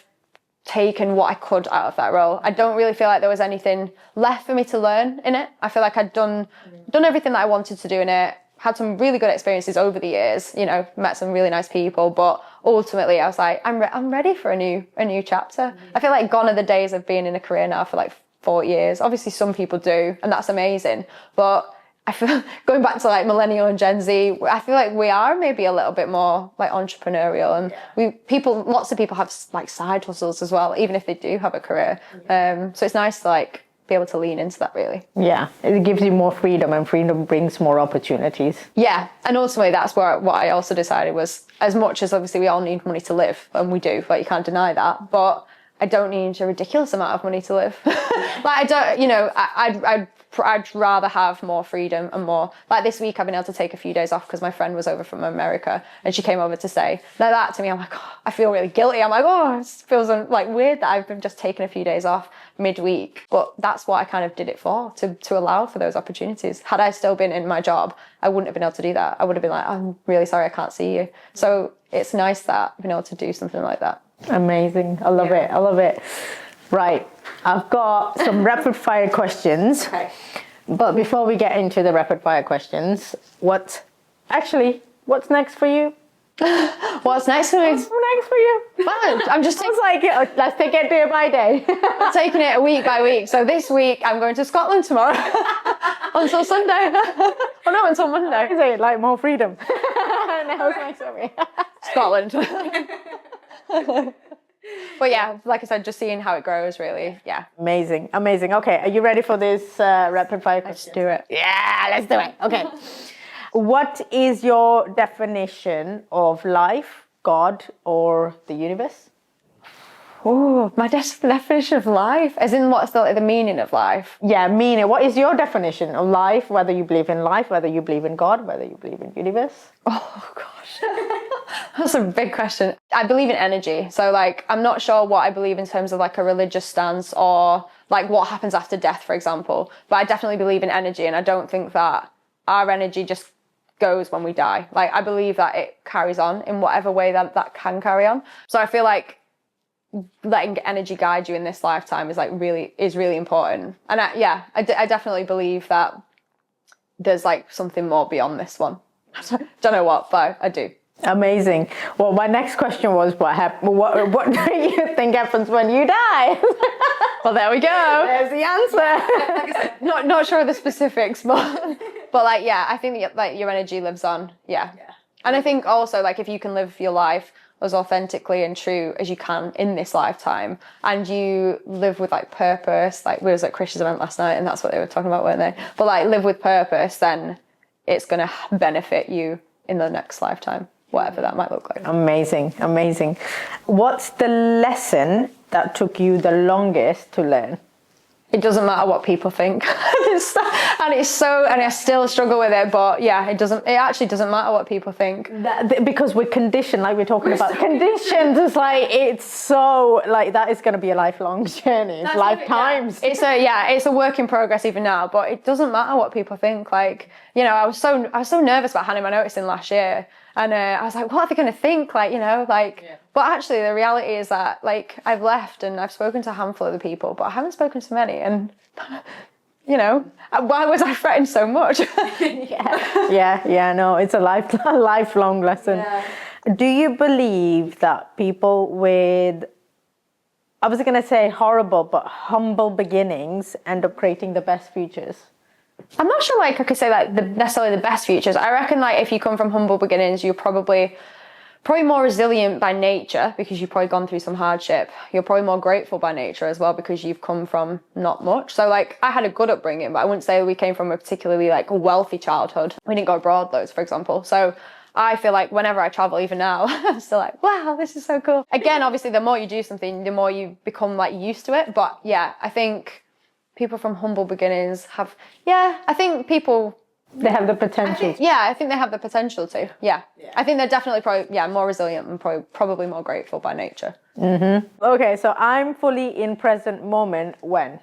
taken what I could out of that role. I don't really feel like there was anything left for me to learn in it. I feel like I'd done everything that I wanted to do in it. Had some really good experiences over the years, met some really nice people, but ultimately I was like, I'm ready for a new chapter. I feel like gone are the days of being in a career now for like 4 years. Obviously some people do, and that's amazing, but I feel going back to like millennial and Gen Z, I feel like we are maybe a little bit more like entrepreneurial, and lots of people have like side hustles as well, even if they do have a career. So it's nice to like be able to lean into that, really. Yeah, it gives you more freedom, and freedom brings more opportunities. Yeah, and ultimately that's what I also decided was, as much as obviously we all need money to live, and we do, like you can't deny that, but I don't need a ridiculous amount of money to live. Like I'd rather have more freedom and more, like this week I've been able to take a few days off because my friend was over from America and she came over to stay. Now that to me, I'm like, oh, I feel really guilty. I'm like, oh, it feels like weird that I've been just taking a few days off midweek. But that's what I kind of did it for, to allow for those opportunities. Had I still been in my job, I wouldn't have been able to do that. I would have been like, I'm really sorry, I can't see you. So it's nice that I've been able to do something like that. Amazing. I love it. Right. I've got some rapid fire questions. Okay. But before we get into the rapid fire questions, what's next for you? What's next for me? What's next for you? Well, I'm just I was like, let's take it day by day. taking it week by week. So this week I'm going to Scotland tomorrow until Sunday. Oh no, until Monday. Is it like more freedom? Now what's next for me? Scotland. But yeah, like I said, just seeing how it grows, really. Yeah. Amazing, amazing. Okay, are you ready for this rapid fire question? Let's do it. Yeah, let's do it. Okay. What is your definition of life, God, or the universe? Oh, my definition of life, as in what's the meaning of life? Yeah, meaning. What is your definition of life? Whether you believe in life, whether you believe in God, whether you believe in universe? Oh gosh, that's a big question. I believe in energy, so like I'm not sure what I believe in terms of like a religious stance or like what happens after death, for example. But I definitely believe in energy, and I don't think that our energy just goes when we die. Like I believe that it carries on in whatever way that can carry on. So I feel like letting energy guide you in this lifetime is really important. And I definitely believe that there's like something more beyond this one. Don't know what, but I do. Amazing. Well, my next question was what do you think happens when you die? Well, there we go. There's the answer. Like I said, not sure of the specifics, but like yeah, I think that, like your energy lives on. Yeah. And I think also like if you can live your life as authentically and true as you can in this lifetime, and you live with like purpose, like we was at Chris's event last night and that's what they were talking about, weren't they? But like live with purpose, then it's going to benefit you in the next lifetime, whatever that might look like. Amazing, amazing. What's the lesson that took you the longest to learn? It doesn't matter what people think. And I still struggle with it, but yeah, it actually doesn't matter what people think. Because we're conditioned, like we're talking about conditioned, it's so like that is going to be a lifelong journey. It's lifetimes. It's a work in progress even now, but it doesn't matter what people think. Like, you know, I was so nervous about handing my notice in last year, and I was like, what are they going to think? Like, you know, like. Yeah. But actually, the reality is that like I've left and I've spoken to a handful of the people, but I haven't spoken to many, and. You know, why was I fretting so much? No, it's a lifelong lesson. Yeah. Do you believe that people with, I was going to say horrible, but humble beginnings end up creating the best futures? I'm not sure like I could say like necessarily the best futures. I reckon like if you come from humble beginnings, you're probably more resilient by nature because you've probably gone through some hardship. You're probably more grateful by nature as well because you've come from not much. So like I had a good upbringing, but I wouldn't say we came from a particularly like wealthy childhood. We didn't go abroad loads, for example. So I feel like whenever I travel, even now, I'm still like, wow, this is so cool. Again, obviously, the more you do something, the more you become like used to it. But yeah, I think people from humble beginnings I think people... They have the potential. I think they have the potential to. Yeah. I think they're definitely probably more resilient and probably more grateful by nature. Mm-hmm. Okay, so I'm fully in present moment when?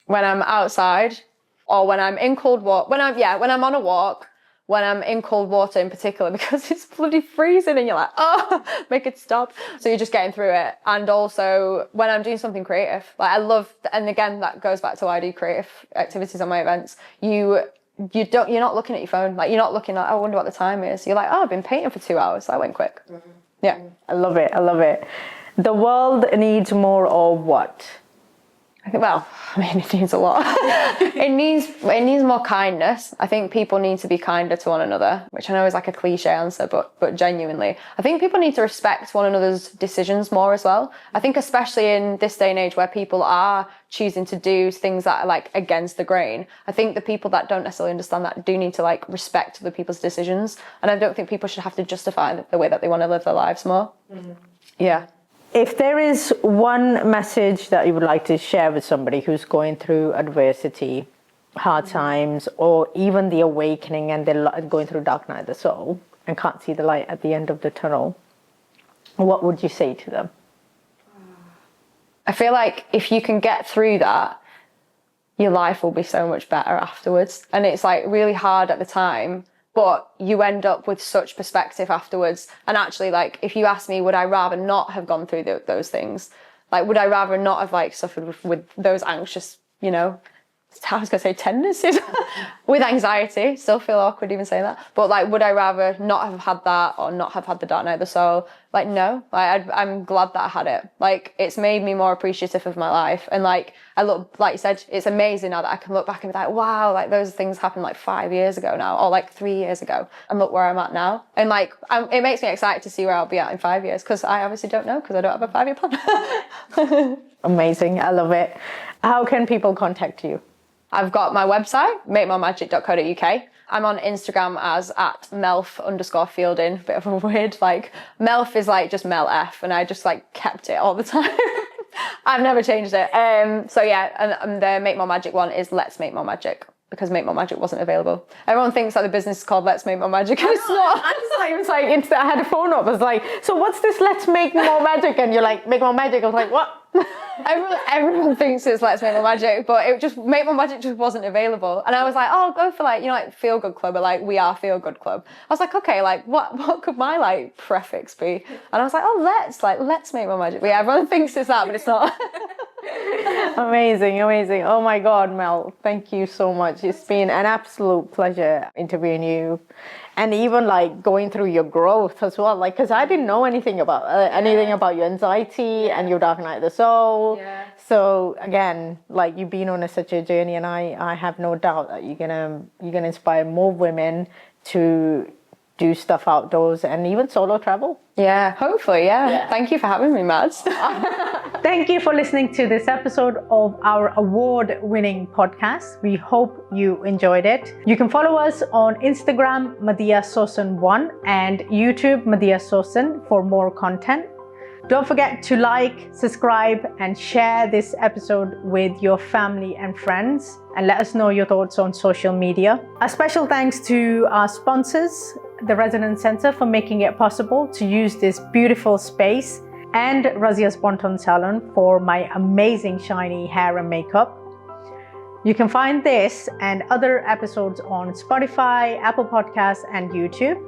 When I'm outside, or when I'm in cold water. When I'm on a walk. When I'm in cold water in particular, because it's bloody freezing and you're like, oh, make it stop. So you're just getting through it. And also when I'm doing something creative, like I love, and again that goes back to why I do creative activities on my events. You're not looking at your phone. Like you're not looking like, I wonder what the time is. You're like, oh, I've been painting for 2 hours. That went quick. Mm-hmm. Yeah. I love it. The world needs more of what? It needs a lot. it needs more kindness. I think people need to be kinder to one another, which I know is like a cliche answer, but genuinely, I think people need to respect one another's decisions more as well. I think especially in this day and age where people are choosing to do things that are like against the grain, I think the people that don't necessarily understand that do need to like respect other people's decisions. And I don't think people should have to justify the way that they want to live their lives more. Mm-hmm. Yeah. If there is one message that you would like to share with somebody who's going through adversity, hard times, or even the awakening and they're going through dark night of the soul and can't see the light at the end of the tunnel, what would you say to them? I feel like if you can get through that, your life will be so much better afterwards. And it's like really hard at the time, but you end up with such perspective afterwards. And actually, like, if you ask me, would I rather not have gone through those things? Like, would I rather not have like suffered with those anxious, I was going to say tendencies with anxiety. Still feel awkward even saying that. But like, would I rather not have had that or not have had the dark night of the soul? Like, no. Like, I'm glad that I had it. Like, it's made me more appreciative of my life. And like, I look, like you said, it's amazing now that I can look back and be like, wow, like those things happened like 5 years ago now, or like 3 years ago. And look where I'm at now. And like, it makes me excited to see where I'll be at in 5 years, because I obviously don't know, because I don't have a 5-year plan. Amazing. I love it. How can people contact you? I've got my website, makemoremagic.co.uk. I'm on Instagram as @melf_fielding. Bit of a weird, like, Melf is like just Mel F, and I just like kept it all the time. I've never changed it. So yeah, and the Make More Magic one is Let's Make More Magic, because Make More Magic wasn't available. Everyone thinks that the business is called Let's Make More Magic, and it's not. I was like, I had a phone up. I was like, so what's this Let's Make More Magic? And you're like, Make More Magic. I was like, what? Everyone thinks it's Let's Make More Magic, but it just, Make More Magic just wasn't available. And I was like, oh, I'll go for like, you know, like Feel Good Club, or like We Are Feel Good Club. I was like, okay, like what could my like prefix be? And I was like, oh, let's Make More Magic. But yeah, everyone thinks it's that, but it's not. Amazing. Oh my God, Mel, thank you so much. It's been an absolute pleasure interviewing you, and even like going through your growth as well. Like, because I didn't know anything about your anxiety and your dark night of the soul. Yeah. So again, like, you've been on such a journey, and I have no doubt that you're gonna inspire more women to do stuff outdoors and even solo travel. Yeah, hopefully, yeah. Thank you for having me, Mads. Thank you for listening to this episode of our award-winning podcast. We hope you enjoyed it. You can follow us on Instagram, Madiha Sosan 1, and YouTube, Madiha Sosan, for more content. Don't forget to like, subscribe, and share this episode with your family and friends, and let us know your thoughts on social media. A special thanks to our sponsors, the Resonance Center, for making it possible to use this beautiful space, and Razia's Bonton Salon for my amazing shiny hair and makeup. You can find this and other episodes on Spotify, Apple Podcasts, and YouTube.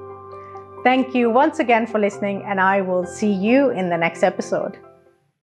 Thank you once again for listening, and I will see you in the next episode.